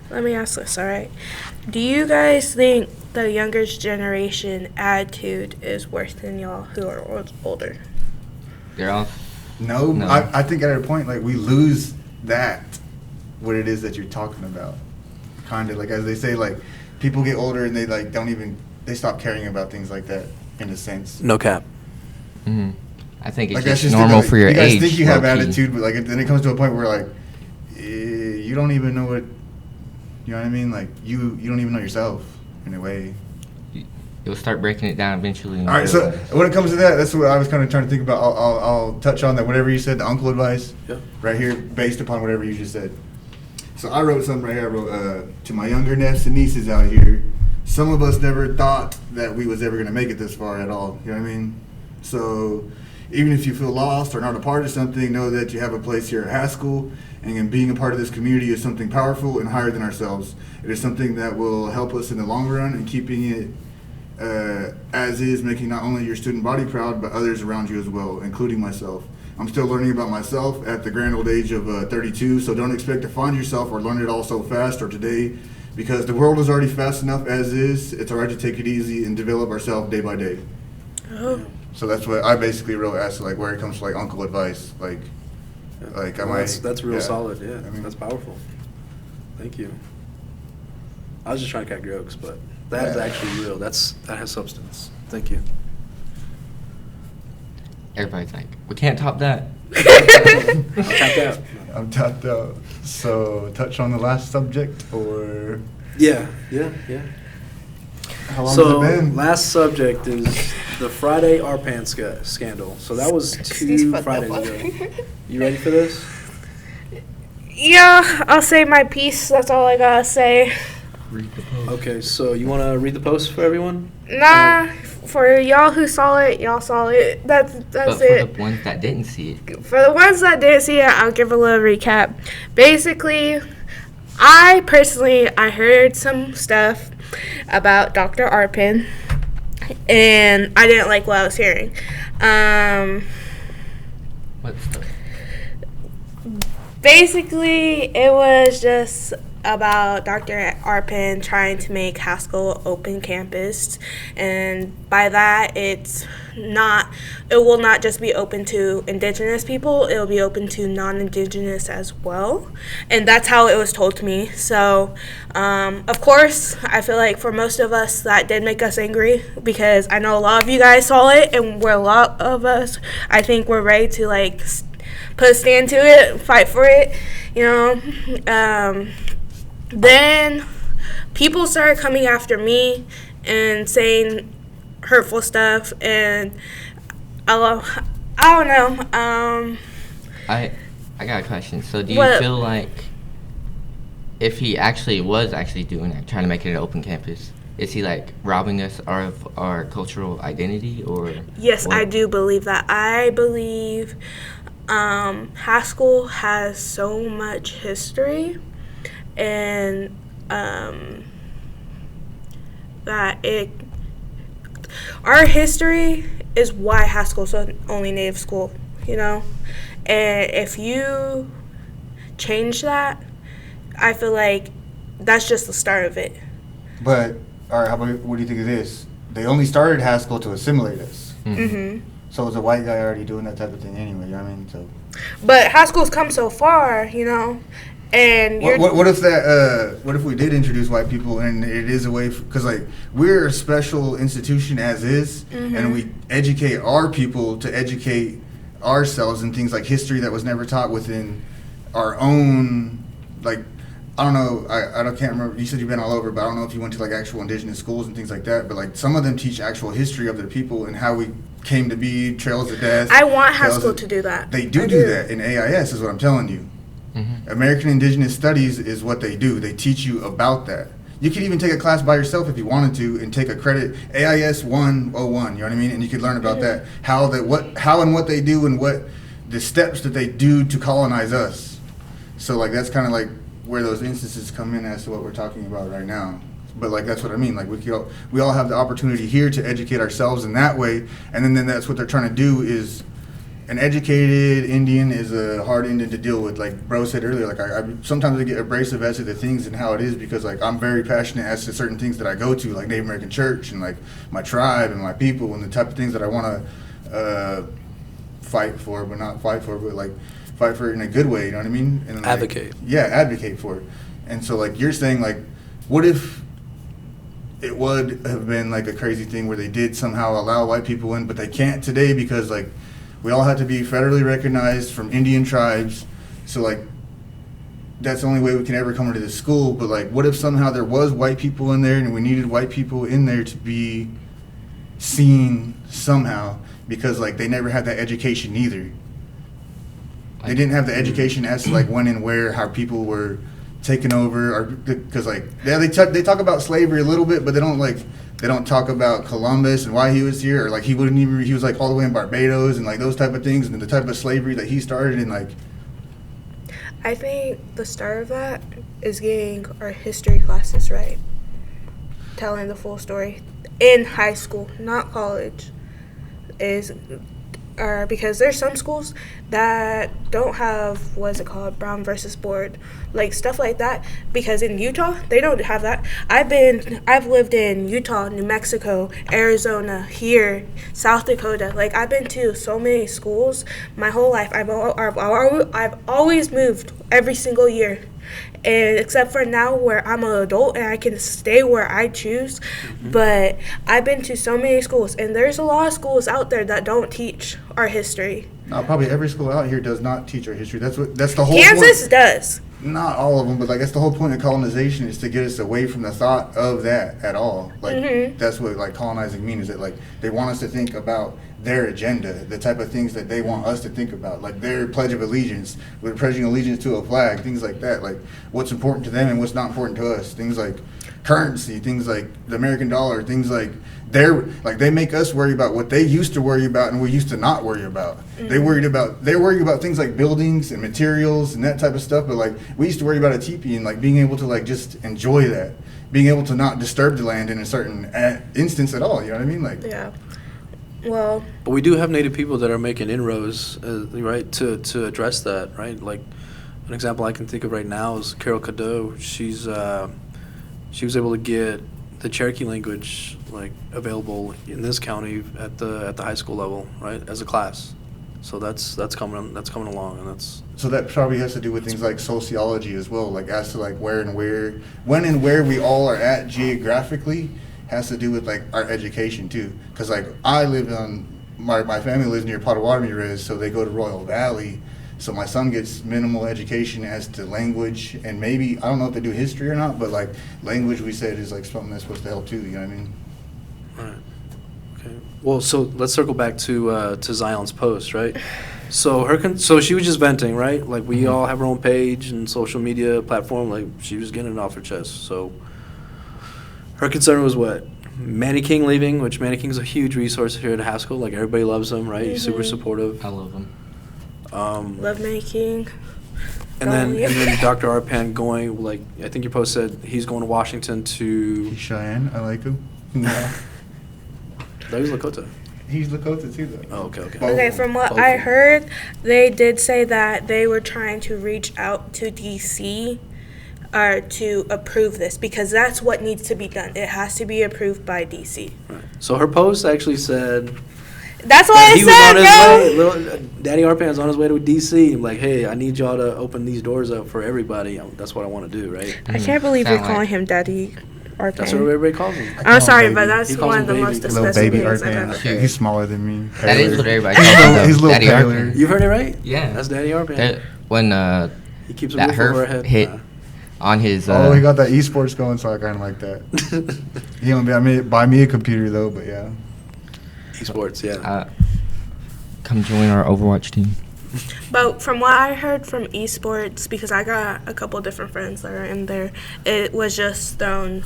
Let me ask this, all right? Do you guys think the younger generation attitude is worse than y'all who are older? They're all. No. I think at a point like we lose that, what it is that you're talking about. Kind of like, as they say, like people get older and they like they stop caring about things like that in a sense. No cap. Mm-hmm. I think it's Like that's just just normal like, for your you guys age. think you have low-key. attitude, but like then it comes to a point where like you don't even know what, you know what I mean? Like you don't even know yourself in a way. You'll start breaking it down eventually. All right, so when it comes to that, that's what I was kind of trying to think about. I'll touch on that. Whatever you said, the uncle advice, Yeah. right here, based upon whatever you just said. So I wrote something right here. I wrote to my younger nephews and nieces out here. Some of us never thought that we was ever going to make it this far at all. You know what I mean? So even if you feel lost or not a part of something, know that you have a place here at Haskell, and being a part of this community is something powerful and higher than ourselves. It is something that will help us in the long run, and keeping it as is, making not only your student body proud, but others around you as well, including myself. I'm still learning about myself at the grand old age of 32, so don't expect to find yourself or learn it all so fast or today, because the world is already fast enough as is. It's all right to take it easy and develop ourselves day by day. Oh. So that's what I basically wrote as like where it comes to like uncle advice, like I might. That's real solid. Yeah, I mean, that's powerful. Thank you. I was just trying to crack jokes, but that is actually real. That has substance. Thank you. Everybody's like, we can't top that. I'm tapped out. I'm tapped out. So touch on the last subject, or Yeah. how long So has it been? last subject is the Friday RPAN scandal. So that was These 2 fucked up Fridays ones. ago. You ready for this? Yeah, I'll say my piece. That's all I gotta say. Read the post. Okay, so you want to read the post for everyone? Nah, for y'all who saw it, y'all saw it. That's But for it. the ones that didn't see it, For the ones that didn't see it, I'll give a little recap. Basically, I heard some stuff about Dr. Arpin, and I didn't like what I was hearing. what's the? Basically, it was just about Dr. Arpin trying to make Haskell open campus, and by that it will not just be open to Indigenous people, it will be open to non-Indigenous as well, and that's how it was told to me. So of course I feel like for most of us that did make us angry, because I know a lot of you guys saw it, and a lot of us, I think, we're ready to like put a stand to it, fight for it, you know. Then people started coming after me and saying hurtful stuff, and I don't know. I got a question. So do you What? feel like if he actually was doing that, trying to make it an open campus, is he like robbing us of our cultural identity, or? Yes, what? I do believe that. I believe Haskell has so much history, and our history is why Haskell's the only native school, you know. And if you change that, I feel like that's just the start of it. But all right, how about what do you think of this? They only started Haskell to assimilate us. Mm-hmm. So was a white guy already doing that type of thing anyway? You know what I mean, so. But Haskell's come so far, you know, and What if that? What if we did introduce white people and it is a way? Because like we're a special institution as is, and we educate our people to educate ourselves in things like history that was never taught within our own. Like I don't know. I can't remember. You said you've been all over, but I don't know if you went to like actual indigenous schools and things like that. But like some of them teach actual history of their people and how we came to be, trails of death. I want Haskell to do that. They do that in AIS, is what I'm telling you. American Indigenous Studies is what they do. They teach you about that. You could even take a class by yourself if you wanted to and take a credit AIS 101, you know what I mean? And you could learn about that, how and what they do and what the steps that they do to colonize us. So like that's kind of like where those instances come in as to what we're talking about right now. But like that's what I mean. Like we all have the opportunity here to educate ourselves in that way, and then that's what they're trying to do is. An educated Indian is a hard Indian to deal with. Like bro said earlier, like I sometimes I get abrasive as to the things and how it is because like I'm very passionate as to certain things that I go to, like Native American church and like my tribe and my people and the type of things that I want to fight for, but like fight for it in a good way. You know what I mean? And Advocate. Advocate for it. And so like you're saying, like what if it would have been like a crazy thing where they did somehow allow white people in, but they can't today because like. We all have to be federally recognized from Indian tribes, so like that's the only way we can ever come into this school. But like, what if somehow there was white people in there, and we needed white people in there to be seen somehow because like they never had that education either. They didn't have the education as to like when and where, how people were taken over, or because like they talk about slavery a little bit, but they don't talk about Columbus and why he was here, or like he was like all the way in Barbados and like those type of things and the type of slavery that he started and like. I think the start of that is getting our history classes right, telling the full story in high school, not college, because there's some schools that don't have Brown versus Board, like stuff like that, because in Utah they don't have that. I've lived in Utah, New Mexico, Arizona, here, South Dakota. Like I've been to so many schools my whole life. I've always moved every single year. And except for now where I'm an adult and I can stay where I choose. But I've been to so many schools, and there's a lot of schools out there that don't teach our history. No, probably every school out here does not teach our history. That's the whole Kansas point. does. Not all of them, but like that's the whole point of colonization is to get us away from the thought of that at all. Like that's what like colonizing means, is that like they want us to think about their agenda, the type of things that they want us to think about, like their Pledge of Allegiance, we're pledging allegiance to a flag, things like that, like what's important to them and what's not important to us, things like currency, things like the American dollar, things like they make us worry about what they used to worry about and we used to not worry about. They're worried about things like buildings and materials and that type of stuff, but like we used to worry about a teepee and like being able to like just enjoy that, being able to not disturb the land in a certain instance at all. You know what I mean? Like yeah. Well, but we do have Native people that are making inroads, right, to address that, right? Like an example I can think of right now is Carol Cadeau. She was able to get the Cherokee language like available in this county at the high school level, right, as a class. So that's coming along, and that's. So that probably has to do with things like sociology as well, like as to like when and where we all are at geographically. Has to do with like our education too, because like I live on my family lives near Potawatomi Res, so they go to Royal Valley, so my son gets minimal education as to language, and maybe I don't know if they do history or not, but like language we said is like something that's supposed to help too, you know what I mean? All right. Okay. Well, so let's circle back to Zion's post, right? So so she was just venting, right? Like we all have our own page and social media platform. Like she was getting it off her chest. So her concern was what? Manny King leaving, which Manny King's a huge resource here at Haskell. Like everybody loves him, right? He's super supportive. I love him. Love Manny King. And then Dr. Arpan going, like I think your post said he's going to Washington to. He's Cheyenne. I like him. That was Lakota. He's Lakota too, though. Oh, okay. Okay, from what I heard, they did say that they were trying to reach out to D.C. are to approve this, because that's what needs to be done. It has to be approved by DC. Right. So her post actually said That's what I he was on said, his bro. way. Daddy Arpan's on his way to DC. I'm like, hey, I need y'all to open these doors up for everybody. That's what I want to do, right? I can't believe you're Sound calling like- him Daddy Arpan. That's what everybody calls him. I'm sorry, baby. but that's He calls one him of the baby. most Little disgusting baby things I've Art ever Man. heard. He's smaller than me. That is what everybody He's calls a him, little- he's a though. little Daddy paler. Arpan. You've heard it right? Yeah. That's Daddy Arpan. That- when He keeps a that roof over our Herf head. hit on his. Oh, he got that esports going, so I kind of like that. He only buy me a computer though, but yeah. Esports, yeah. Come join our Overwatch team. But from what I heard from esports, because I got a couple different friends that are in there, it was just thrown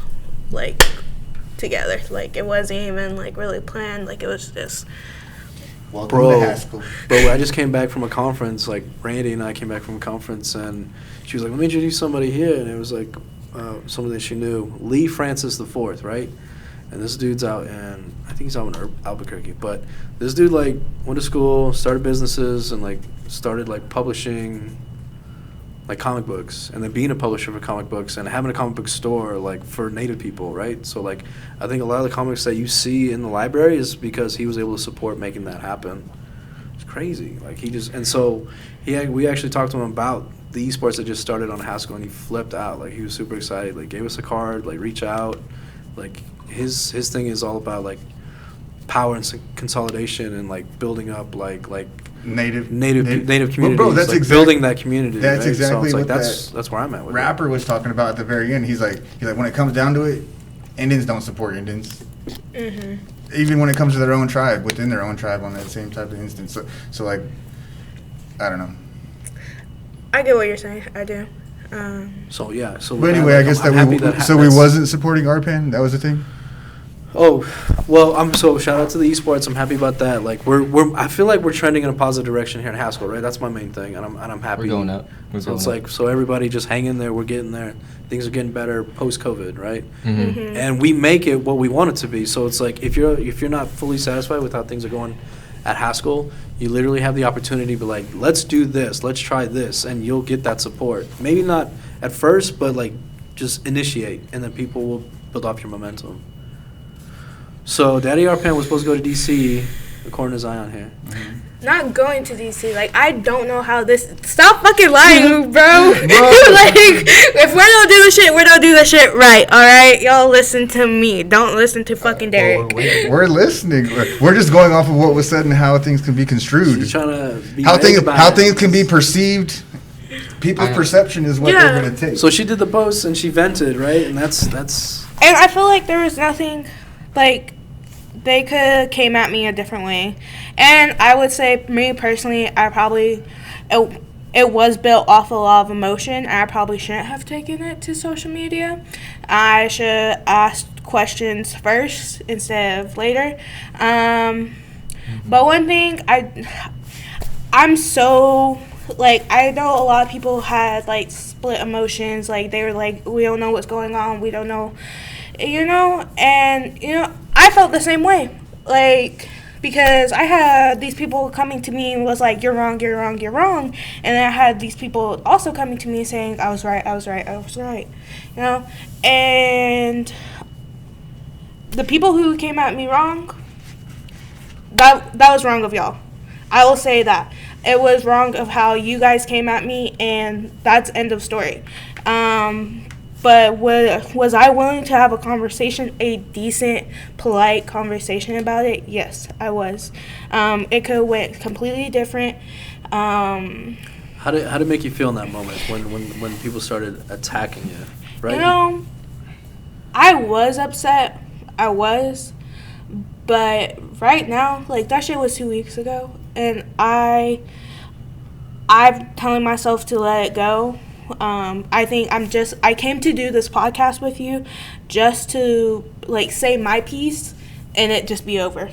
like together. Like it wasn't even like really planned. Like it was just. Welcome Bro, to Haskell. I just came back from a conference. Like Randy and I came back from a conference, and she was like, "Let me introduce somebody here." And it was like somebody that she knew, Lee Francis IV, right? And this dude's out in, I think he's out in Albuquerque. But this dude like went to school, started businesses, and like started like publishing like comic books, and then being a publisher for comic books and having a comic book store like for Native people, right? So like I think a lot of the comics that you see in the library is because he was able to support making that happen. It's crazy. Like he just, and so we actually talked to him about the esports that just started on Haskell, and he flipped out. Like he was super excited. Like gave us a card, like reach out. Like his thing is all about like power and consolidation and like building up like Native communities. Well, bro, that's like building that community. That's right? exactly so it's like what that's where I'm at with rapper was talking about at the very end. He's like when it comes down to it, Indians don't support Indians. Even when it comes to their own tribe, within their own tribe, on that same type of instance. So like, I don't know. I get what you're saying. I do. So yeah. So But anyway, I guess I'm happy that we wasn't supporting Arpan. That was the thing. Oh, well, so shout out to the esports. I'm happy about that. Like I feel like we're trending in a positive direction here in Haskell, right? That's my main thing, and I'm happy. We're going up. So it's like, so everybody just hang in there. We're getting there. Things are getting better post COVID, right? And we make it what we want it to be. So it's like if you're not fully satisfied with how things are going at Haskell, you literally have the opportunity to be like, let's do this, let's try this, and you'll get that support. Maybe not at first, but like just initiate, and then people will build off your momentum. So Daddy Arpan was supposed to go to DC, according to Zion here. Not going to DC. Like, I don't know how this. Stop fucking lying, bro. Like, if we're gonna do the shit, we're gonna do the shit right, alright? Y'all listen to me. Don't listen to fucking Derek. We're listening. We're just going off of what was said and how things can be construed. She's trying to be How vague about how it. things can be perceived. People's perception is what they're gonna take. So she did the post and she vented, right? And that's. And I feel like there was nothing, like, they could have came at me a different way. And I would say, me personally, it was built off a lot of emotion, and I probably shouldn't have taken it to social media. I should ask questions first instead of later. But one thing, I'm so, like, I know a lot of people had, like, split emotions. Like, they were like, we don't know what's going on. We don't know, and, I felt the same way. Like, because I had these people coming to me and was like, you're wrong, you're wrong, you're wrong. And then I had these people also coming to me saying, I was right, I was right, I was right. And the people who came at me wrong, that was wrong of y'all. I will say that. It was wrong of how you guys came at me, and that's end of story. But was I willing to have a conversation, a decent, polite conversation about it? Yes, I was. It could have went completely different. How did it make you feel in that moment when people started attacking you, right? I was upset. I was. But right now, like, that shit was 2 weeks ago, and I'm telling myself to let it go. I think I came to do this podcast with you just to, like, say my piece and it just be over.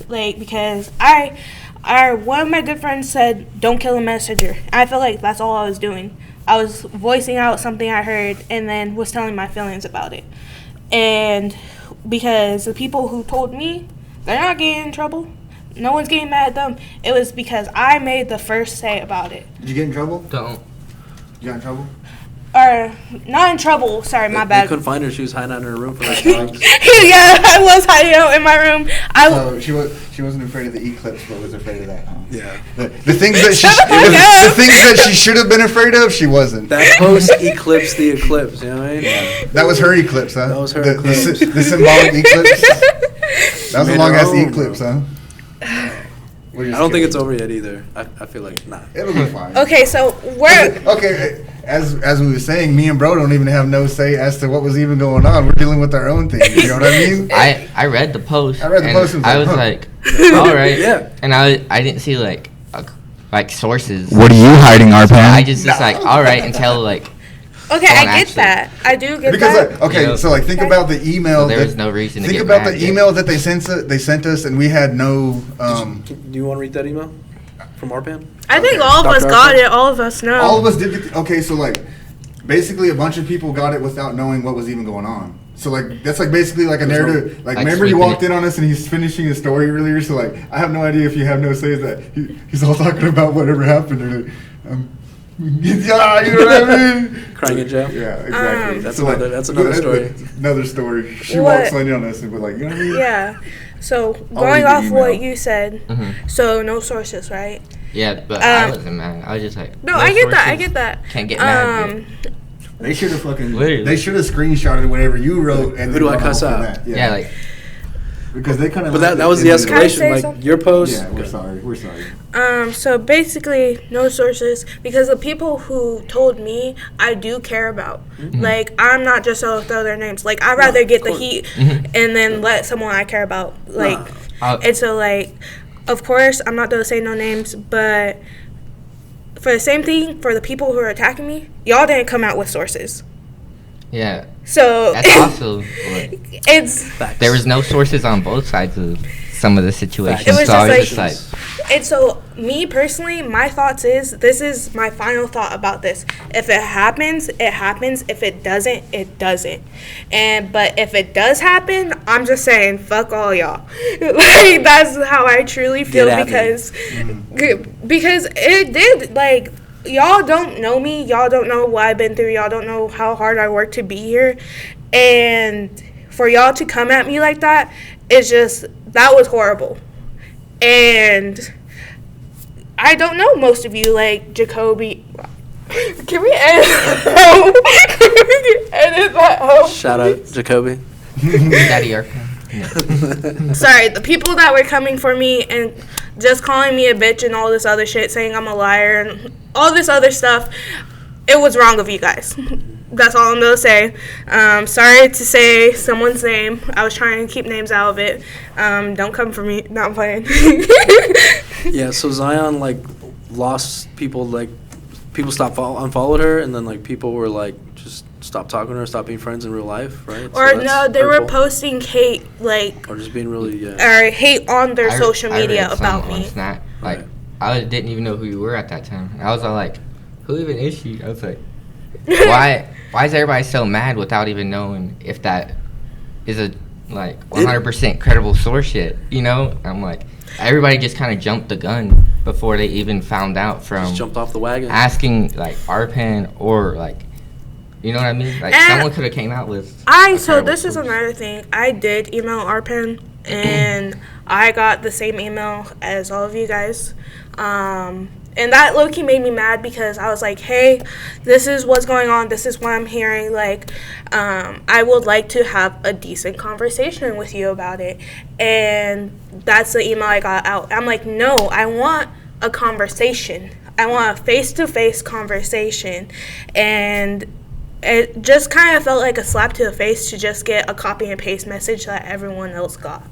Like, because one of my good friends said, don't kill a messenger. I feel like that's all I was doing. I was voicing out something I heard and then was telling my feelings about it. And because the people who told me, they're not getting in trouble. No one's getting mad at them. It was because I made the first say about it. Did you get in trouble? Don't. You got in trouble? or not in trouble. Sorry, my They bad. couldn't find her. She was hiding out in her room for like months. Yeah, I was hiding out in my room. So she wasn't afraid of the eclipse, but was afraid of that. Huh? Yeah. The things that up. the things that she should have been afraid of, she wasn't. That post eclipsed the eclipse. You know what I mean? That was her eclipse, huh? That was her the, eclipse. The symbolic eclipse. That was a Made long her ass own, eclipse, bro. huh? I don't think it's over yet either. I feel like nah. It'll be fine. Okay, so we're Okay, as we were saying, me and bro don't even have no say as to what was even going on. We're dealing with our own things. You know what I mean? I read the post. I read the and post and I was huh. like, all right. Yeah. And I didn't see like sources. What are you hiding, our So I just like, all right, until like. okay. Someone I get actually- that. I do get Because that. okay, Yeah. so like think about the email. So there that- was no reason to Think get about mad, the yeah. email that they sent us, and we had no. Do you want to read that email from Arpan? I think okay. all of us Dr. got Arthur? it. All of us know. All of us did get. Okay, so like, basically, a bunch of people got it without knowing what was even going on. So like, that's like basically like a There's no- narrative. Like, like remember you sweeping walked it. in on us and he's finishing his story earlier. So like, I have no idea if you have no say that he's all talking about whatever happened. Or like, yeah, you know what I mean? Crying in jail? Yeah, exactly. That's So, another story. Another story. She What? walks in on us and we're like, you know what I mean? Yeah. So read going the off what email. you said, Mhm. so no sources, right? Yeah, but I Um, wasn't mad. I was just like. No, I get that. I sources. get that. Can't get mad. Um, They should have fucking. Literally. They should have screenshotted whatever you wrote and Who do I then gone cuss off from out? that. Yeah, like. Because they kind of. But that was the Can I escalation. say Like something? your post. Yeah, we're sorry. We're sorry. So basically, no sources because the people who told me, I do care about. Like, I'm not just gonna throw their names. Like, I'd rather get the course. heat Mhm. and then let someone I care about. Like, and so like, of course, I'm not gonna say no names, but for the same thing, for the people who are attacking me, y'all didn't come out with sources. Yeah, So that's also. Like, it's there was no sources on both sides of some of the situations. It was so I was just just like. And so, me personally, my thoughts is this is my final thought about this. If it happens, it happens. If it doesn't, it doesn't. But if it does happen, I'm just saying, fuck all y'all. Like, that's how I truly feel Get at me. because it did, like, y'all don't know me. Y'all don't know what I've been through. Y'all don't know how hard I worked to be here. And for y'all to come at me like that, it's just, that was horrible. And I don't know most of you, like Jacoby. Can we edit that out? Shout out Jacoby. Daddy Arpan. Sorry, the people that were coming for me and just calling me a bitch and all this other shit, saying I'm a liar and all this other stuff, it was wrong of you guys. That's all I'm gonna say. Sorry to say someone's name. I was trying to keep names out of it. Don't come for me. Not playing. Yeah, so Zion like lost people. Like people stopped unfollowed her, and then like people were like just stop talking to her, stop being friends in real life, right? Or So that's no, they were hurtful. posting hate, like, Or just being really or hate on their I- social I media read about some on me. Snap. Like, Right. I didn't even know who you were at that time. I was all like, who even is she? I was like, why is everybody so mad without even knowing if that is a, like, 100% credible source yet? You know? I'm like, everybody just kind of jumped the gun before they even found out from just jumped off the wagon. asking, like, Arpan or, like, you know what I mean? Like, And someone could have came out with So credible this is source. another thing. I did email Arpan, and I got the same email as all of you guys. And that low-key made me mad because I was like, hey, this is what's going on. This is what I'm hearing. Like, I would like to have a decent conversation with you about it. And that's the email I got out. I'm like, no, I want a conversation. I want a face-to-face conversation. And it just kind of felt like a slap to the face to just get a copy and paste message that everyone else got.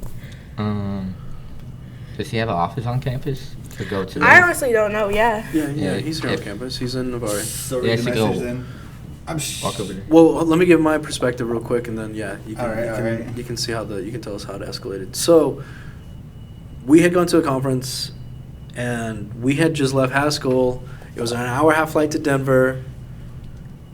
Does he have an office on campus to go to? I honestly don't know, yeah. Yeah, Yeah, he's here on if- campus. He's in Navarre. So Yeah, read the to go message then. walk over there. Well, let me give my perspective real quick, and then you can, Alright. you can see how you can tell us how it escalated. So, we had gone to a conference, and we had just left Haskell. It was an hour-and-a-half flight to Denver,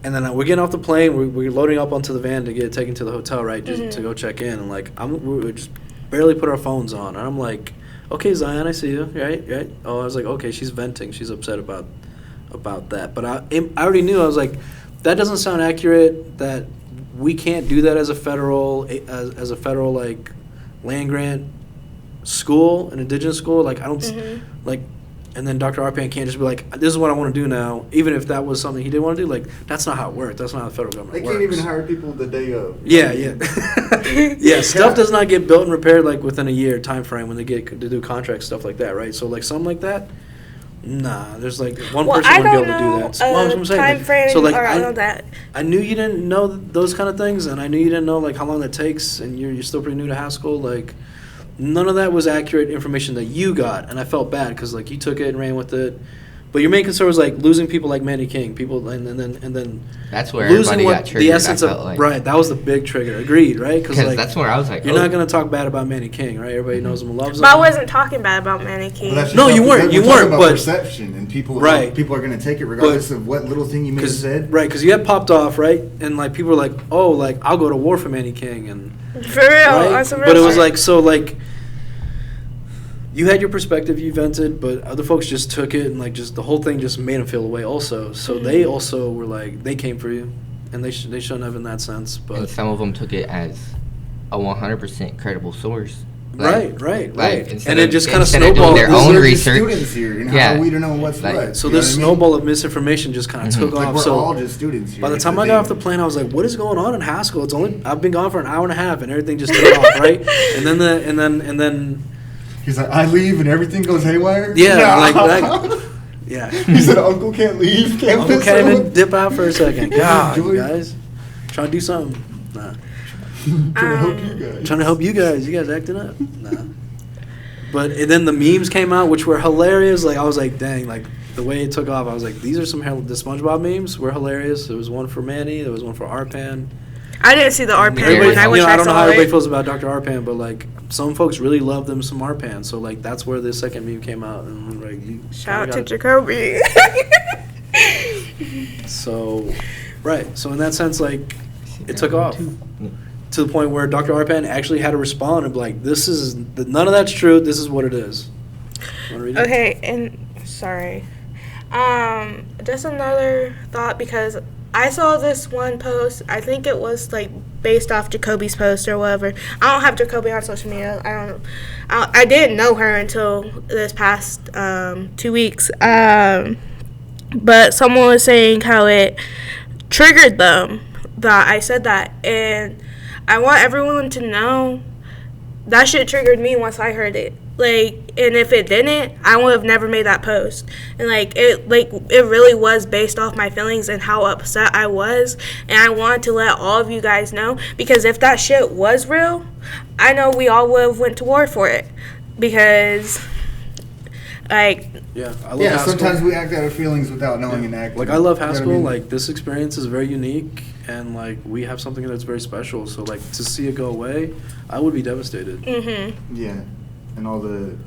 and then we're getting off the plane. We're loading up onto the van to get taken to the hotel, right, just to go check in. And like we just barely put our phones on, and I'm like, okay, Zion, I see you, right. Oh, I was like, okay, she's venting. She's upset about that. But I already knew. I was like, that doesn't sound accurate. That we can't do that as a federal like land grant school, an indigenous school. Like I don't like. And then Dr. Arpan can't just be like, this is what I want to do now, even if that was something he did want to do. Like, that's not how it works. That's not how the federal government works. They can't even hire people the day of. Yeah. Yeah, stuff does not get built and repaired, like, within a year time frame when they get to do contract stuff like that, right? So, like, something like that, nah, there's, like, one person wouldn't be able to do that. So, well, I'm saying, time like, frame so, like, or all that. I knew you didn't know those kind of things, and I knew you didn't know, like, how long that takes, and you're still pretty new to Haskell, like... None of that was accurate information that you got, and I felt bad because like you took it and ran with it. But your main concern was like losing people like Manny King, people, and then that's where losing everybody got triggered. The essence I of felt like. Right. That was the big trigger. Agreed. Right? Because like, that's where I was like, you're not gonna talk bad about Manny King, right? Everybody knows him and loves him. But I wasn't talking bad about Manny King. No, you weren't. You weren't. About but perception and people. Right. People are gonna take it regardless of what little thing you may have said. Right. Because you had popped off, right? And like people were like, oh, like I'll go to war for Manny King, and for real. right? On some real But it was shit. like so like. You had your perspective you vented, but other folks just took it and like just the whole thing just made them feel away also. So they also were like they came for you, and they shouldn't have in that sense. But and some of them took it as a 100% credible source. Right. And it just kind of Doing snowballed. their own research. Students here, and how are we to know what's what? So this snowball of misinformation just kind of took Like off. we're So all just students here. by the time I got off the plane, I was like, "What is going on in Haskell? I've been gone for an hour and a half, and everything just took off, right?" And then. He's like, I leave and everything goes haywire? Yeah, Nah. like yeah. He said, Uncle can't leave campus. Uncle can't even dip out for a second. God, Enjoy. you guys. Trying to do something. Nah. Trying to help you guys. Trying to help you guys. You guys acting up. Nah. But and then the memes came out, which were hilarious. Like, I was like, dang, like, the way it took off, I was like, these are the SpongeBob memes were hilarious. There was one for Manny. There was one for Arpan. I didn't see the Arpan Everybody, one. I wish I don't know how saw everybody it. feels about Dr. Arpan, but like some folks really love them some Arpan. So like that's where the second meme came out, and like Shout out to Jacoby. So, right. So in that sense, like it took off to the point where Dr. Arpan actually had to respond and be like, "This is none of that's true. This is what it is." Wanna read it? Okay, and sorry. Just another thought because I saw this one post. I think it was like based off Jacoby's post or whatever. I don't have Jacoby on social media. I don't know. I didn't know her until this past 2 weeks. But someone was saying how it triggered them that I said that, and I want everyone to know that shit triggered me once I heard it. Like, and if it didn't, I would have never made that post. And it really was based off my feelings and how upset I was. And I wanted to let all of you guys know, because if that shit was real, I know we all would have went to war for it. Because, like, yeah, I love Haskell. Sometimes we act out of feelings without knowing and acting. Like, I love You know what Haskell. I mean? Like, this experience is very unique, and like we have something that's very special. So like to see it go away, I would be devastated. Yeah, and all the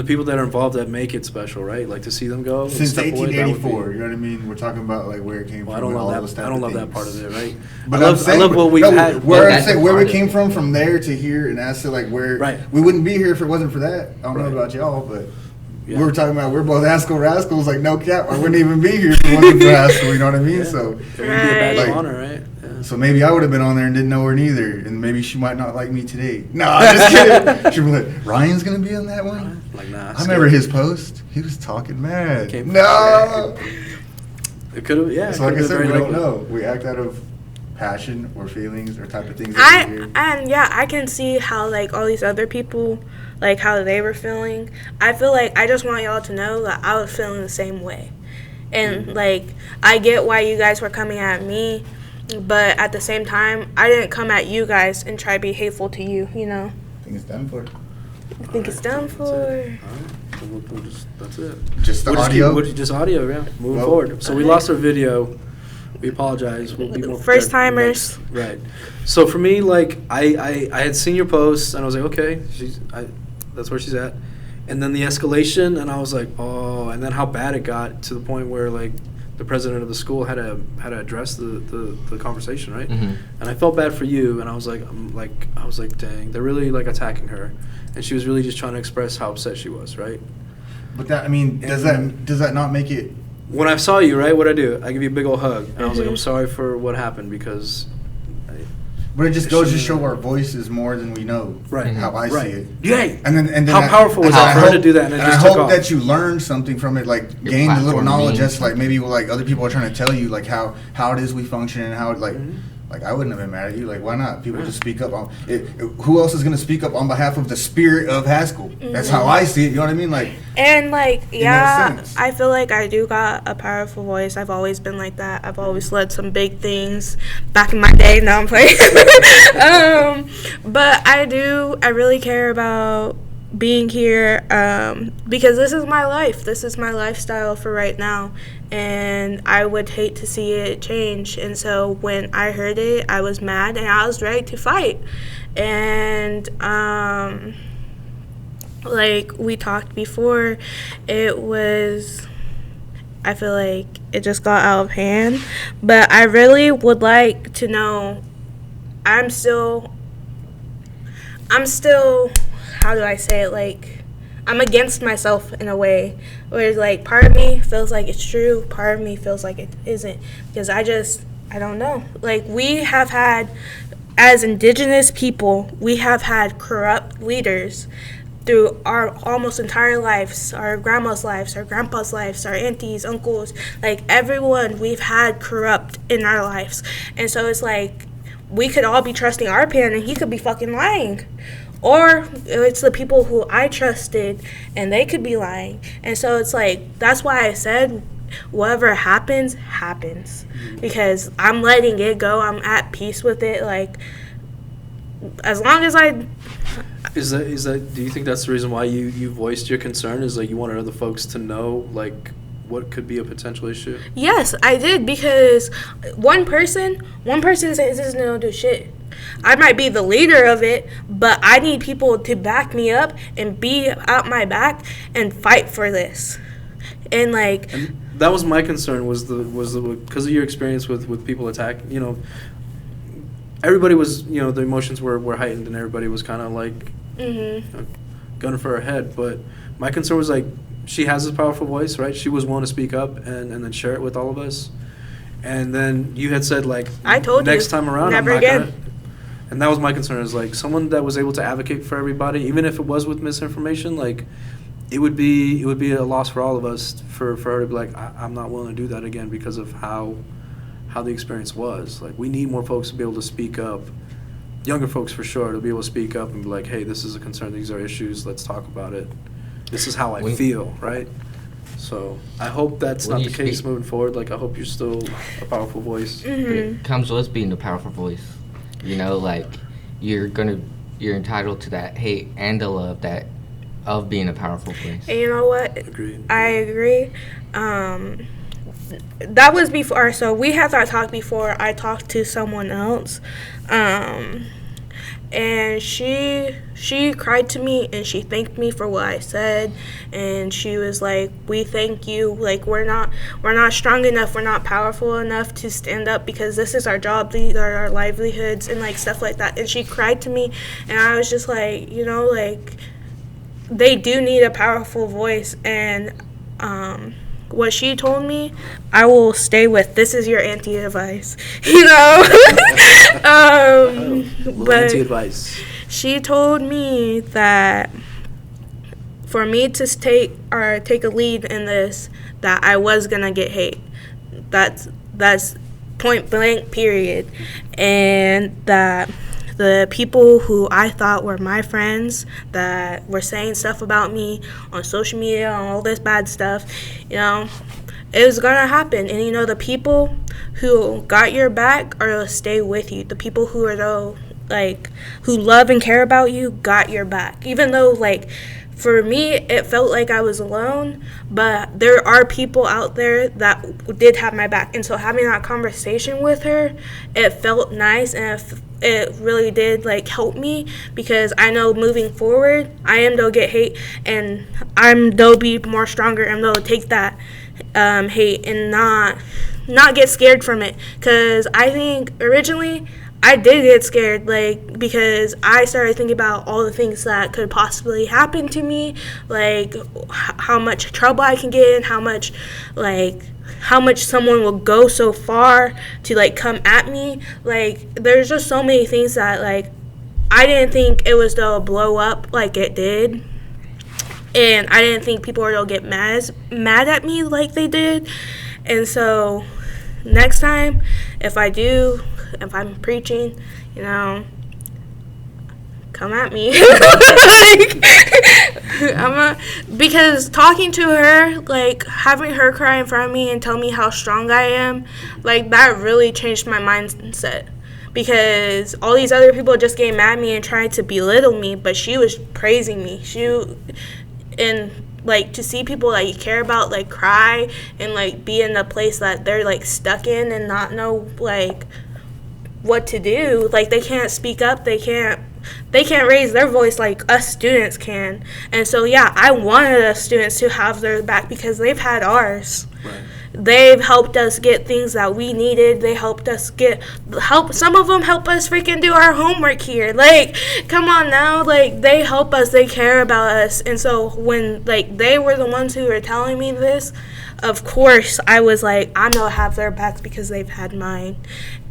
people that are involved that make it special, right? Like to see them go and since step away, that would be- 1884. You know what I mean? We're talking about like where it came Well, from. I don't and all love those that. type I don't of love that things. part of it, right? But I I'm saying, love what we've had. Where that's we part of came it. from there to here, and as to like where Right. we wouldn't be here if it wasn't for that. I don't know Right. about y'all, but Yeah. we were talking about we're both Haskell rascals. Like no cap, I wouldn't even be here if it wasn't for Haskell. You know what I mean? Yeah. So It would be a badge Right. of honor, right? Yeah. So maybe I would have been on there and didn't know her neither, and maybe she might not like me today. No, I'm just kidding. She'd be like, Ryan's gonna be on that one. Like nah. I remember his post. He was talking mad. Came- No. It could have. Yeah. So like I it could've said, been we very don't likely. know. We act out of passion or feelings or type of things that we hear. I can see how like all these other people, like how they were feeling. I feel like I just want y'all to know that I was feeling the same way, and like I get why you guys were coming at me, but at the same time, I didn't come at you guys and try to be hateful to you. You know, I think it's done for. I think it's done That's for. it. All right. So that's it. Just the We'll audio. just audio, yeah. Moving Well, forward. So we lost our video. We apologize. We'll be more prepared First timers. next. Right. So for me, like I had seen your post and I was like, okay, that's where she's at. And then the escalation, and I was like, oh. And then how bad it got to the point where like the president of the school had to address the conversation, right? Mhm. And I felt bad for you, and I was like, dang, they're really like attacking her, and she was really just trying to express how upset she was, right? But that, I mean, does that not make it when I saw you, right, what'd I do? I give you a big old hug. And I was like, I'm sorry for what happened because... But it just goes to show our voice is more than we know. Right. How I see it. Yay! And then how powerful was that for her to do that? And I hope that you learned something from it, like gain a little knowledge. Just like maybe like other people are trying to tell you, like how it is we function and how like. Like, I wouldn't have been mad at you. Like, why not? People just speak up. Who else is going to speak up on behalf of the spirit of Haskell? That's how I see it. You know what I mean? Like, and, like, yeah, I feel like I do got a powerful voice. I've always been like that. I've always led some big things back in my day. Now I'm playing. But I really care about being here because this is my life. This is my lifestyle for right now. And I would hate to see it change. And so when I heard it, I was mad and I was ready to fight. And like we talked before, I feel like it just got out of hand. But I really would like to know, I'm still, how do I say it, like, I'm against myself in a way where it's like part of me feels like it's true, part of me feels like it isn't, because I don't know. Like, we have had, as indigenous people, we have had corrupt leaders through our almost entire lives, our grandma's lives, our grandpa's lives, our aunties, uncles, like everyone we've had corrupt in our lives. And so it's like we could all be trusting our parent and he could be fucking lying. Or it's the people who I trusted, and they could be lying. And so it's like, that's why I said, whatever happens, happens. Because I'm letting it go. I'm at peace with it. Like, as long as I... Is that? Do you think that's the reason why you voiced your concern? Is like you wanted other folks to know, like, what could be a potential issue? Yes, I did, because one person says this don't do shit. I might be the leader of it, but I need people to back me up and be at my back and fight for this. And like, and that was my concern was the because of your experience with people attacking. You know, everybody was, you know, the emotions were heightened and everybody was kind of like gunning for her head. But my concern was like, she has this powerful voice, right? She was willing to speak up and then share it with all of us. And then you had said, like, I told next you, time around, never I'm not again. gonna. And that was my concern, is like someone that was able to advocate for everybody, even if it was with misinformation, like it would be a loss for all of us for her to be like, I'm not willing to do that again because of how the experience was. Like, we need more folks to be able to speak up, younger folks for sure, to be able to speak up and be like, hey, this is a concern, these are issues, let's talk about it. This is how I feel, right? So I hope that's not the case moving forward. Like, I hope you're still a powerful voice. It comes with being a powerful voice. You know, like, you're entitled to that hate and the love of being a powerful voice. And you know what? Agreed. I agree. That was before, so we had that talk before I talked to someone else. And she cried to me and she thanked me for what I said, and she was like, we thank you, like we're not strong enough, we're not powerful enough to stand up because this is our job, these are our livelihoods, and like stuff like that. And she cried to me, and I was just like, you know, like they do need a powerful voice. And what she told me, I will stay with. This is your auntie advice, you know. But auntie advice. She told me that for me to take a lead in this, that I was gonna get hate. That's point blank, period. And that the people who I thought were my friends that were saying stuff about me on social media and all this bad stuff, you know, it was gonna happen. And you know, the people who got your back are gonna stay with you. The people who are who love and care about you got your back. Even though, like, for me, it felt like I was alone, but there are people out there that did have my back. And so having that conversation with her, it felt nice, and it really did, like, help me, because I know moving forward, I am to get hate, and I'm to be more stronger, and to take that hate and not get scared from it. Because I think originally I did get scared, like, because I started thinking about all the things that could possibly happen to me, like how much trouble I can get in, how much someone will go so far to, like, come at me. Like, there's just so many things that, like, I didn't think it was to blow up like it did. And I didn't think people were going to get mad at me like they did. And so next time, if I'm preaching, come at me. Because talking to her, like, having her cry in front of me and tell me how strong I am, like, that really changed my mindset. Because all these other people just getting mad at me and trying to belittle me, but she was praising me. And, like, to see people that you care about, like, cry and, like, be in a place that they're, like, stuck in and not know, like, what to do. Like, they can't speak up. They can't raise their voice like us students can. And so, yeah, I wanted us students to have their back because they've had ours. Right. They've helped us get things that we needed. They helped us some of them help us freaking do our homework here. Like, come on now. Like, they help us. They care about us. And so when, like, they were the ones who were telling me this, of course, I was like, I know I have their backs because they've had mine.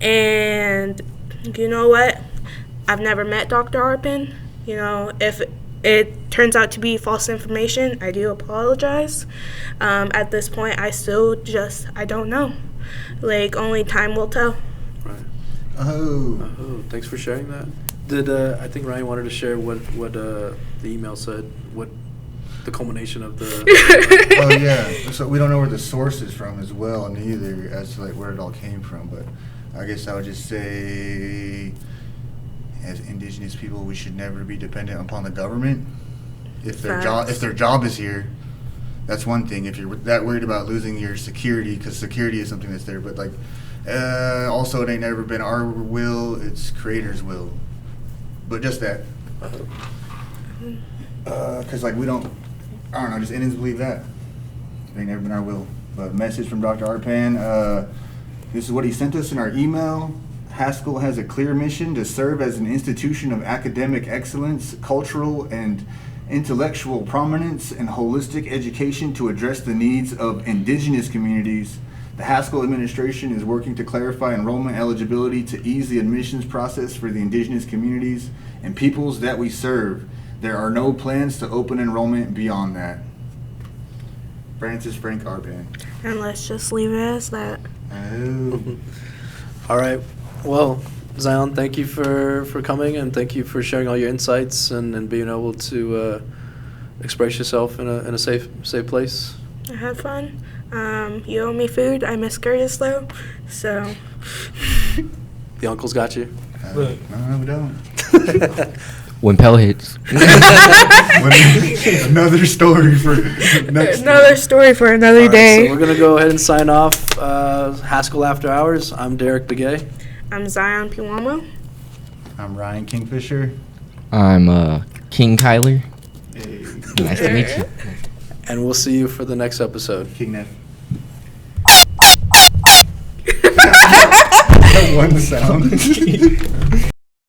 And you know what? I've never met Dr. Arpin. If it turns out to be false information, I do apologize. At this point, I don't know. Like, only time will tell. Right. Oh, thanks for sharing that. Did I think Ryan wanted to share what the email said, what the culmination of the... Oh, yeah. So we don't know where the source is from as well, neither, as to, like, where it all came from. But I guess I would just say, as indigenous people, we should never be dependent upon the government. If their job is here, that's one thing. If you're that worried about losing your security, because security is something that's there, but, like, also it ain't never been our will, it's Creator's will. But just that. Because, like, just Indians believe that. It ain't never been our will. But message from Dr. Arpan, this is what he sent us in our email. Haskell has a clear mission to serve as an institution of academic excellence, cultural and intellectual prominence, and holistic education to address the needs of indigenous communities. The Haskell administration is working to clarify enrollment eligibility to ease the admissions process for the indigenous communities and peoples that we serve. There are no plans to open enrollment beyond that. Francis Frank Arpan. And let's just leave it as that. Oh. All right. Well, Zion, thank you for coming, and thank you for sharing all your insights and being able to express yourself in a safe place. I had fun. You owe me food. I miss Curtis, though. So. The uncle's got you. No, we don't. When Pell hits. Another story for next another day. So we're going to go ahead and sign off Haskell After Hours. I'm Derek Begay. I'm Zion Piwamo. I'm Ryan Kingfisher. I'm King Kyler. Hey. Nice to meet you. And we'll see you for the next episode. King Neff. One sound.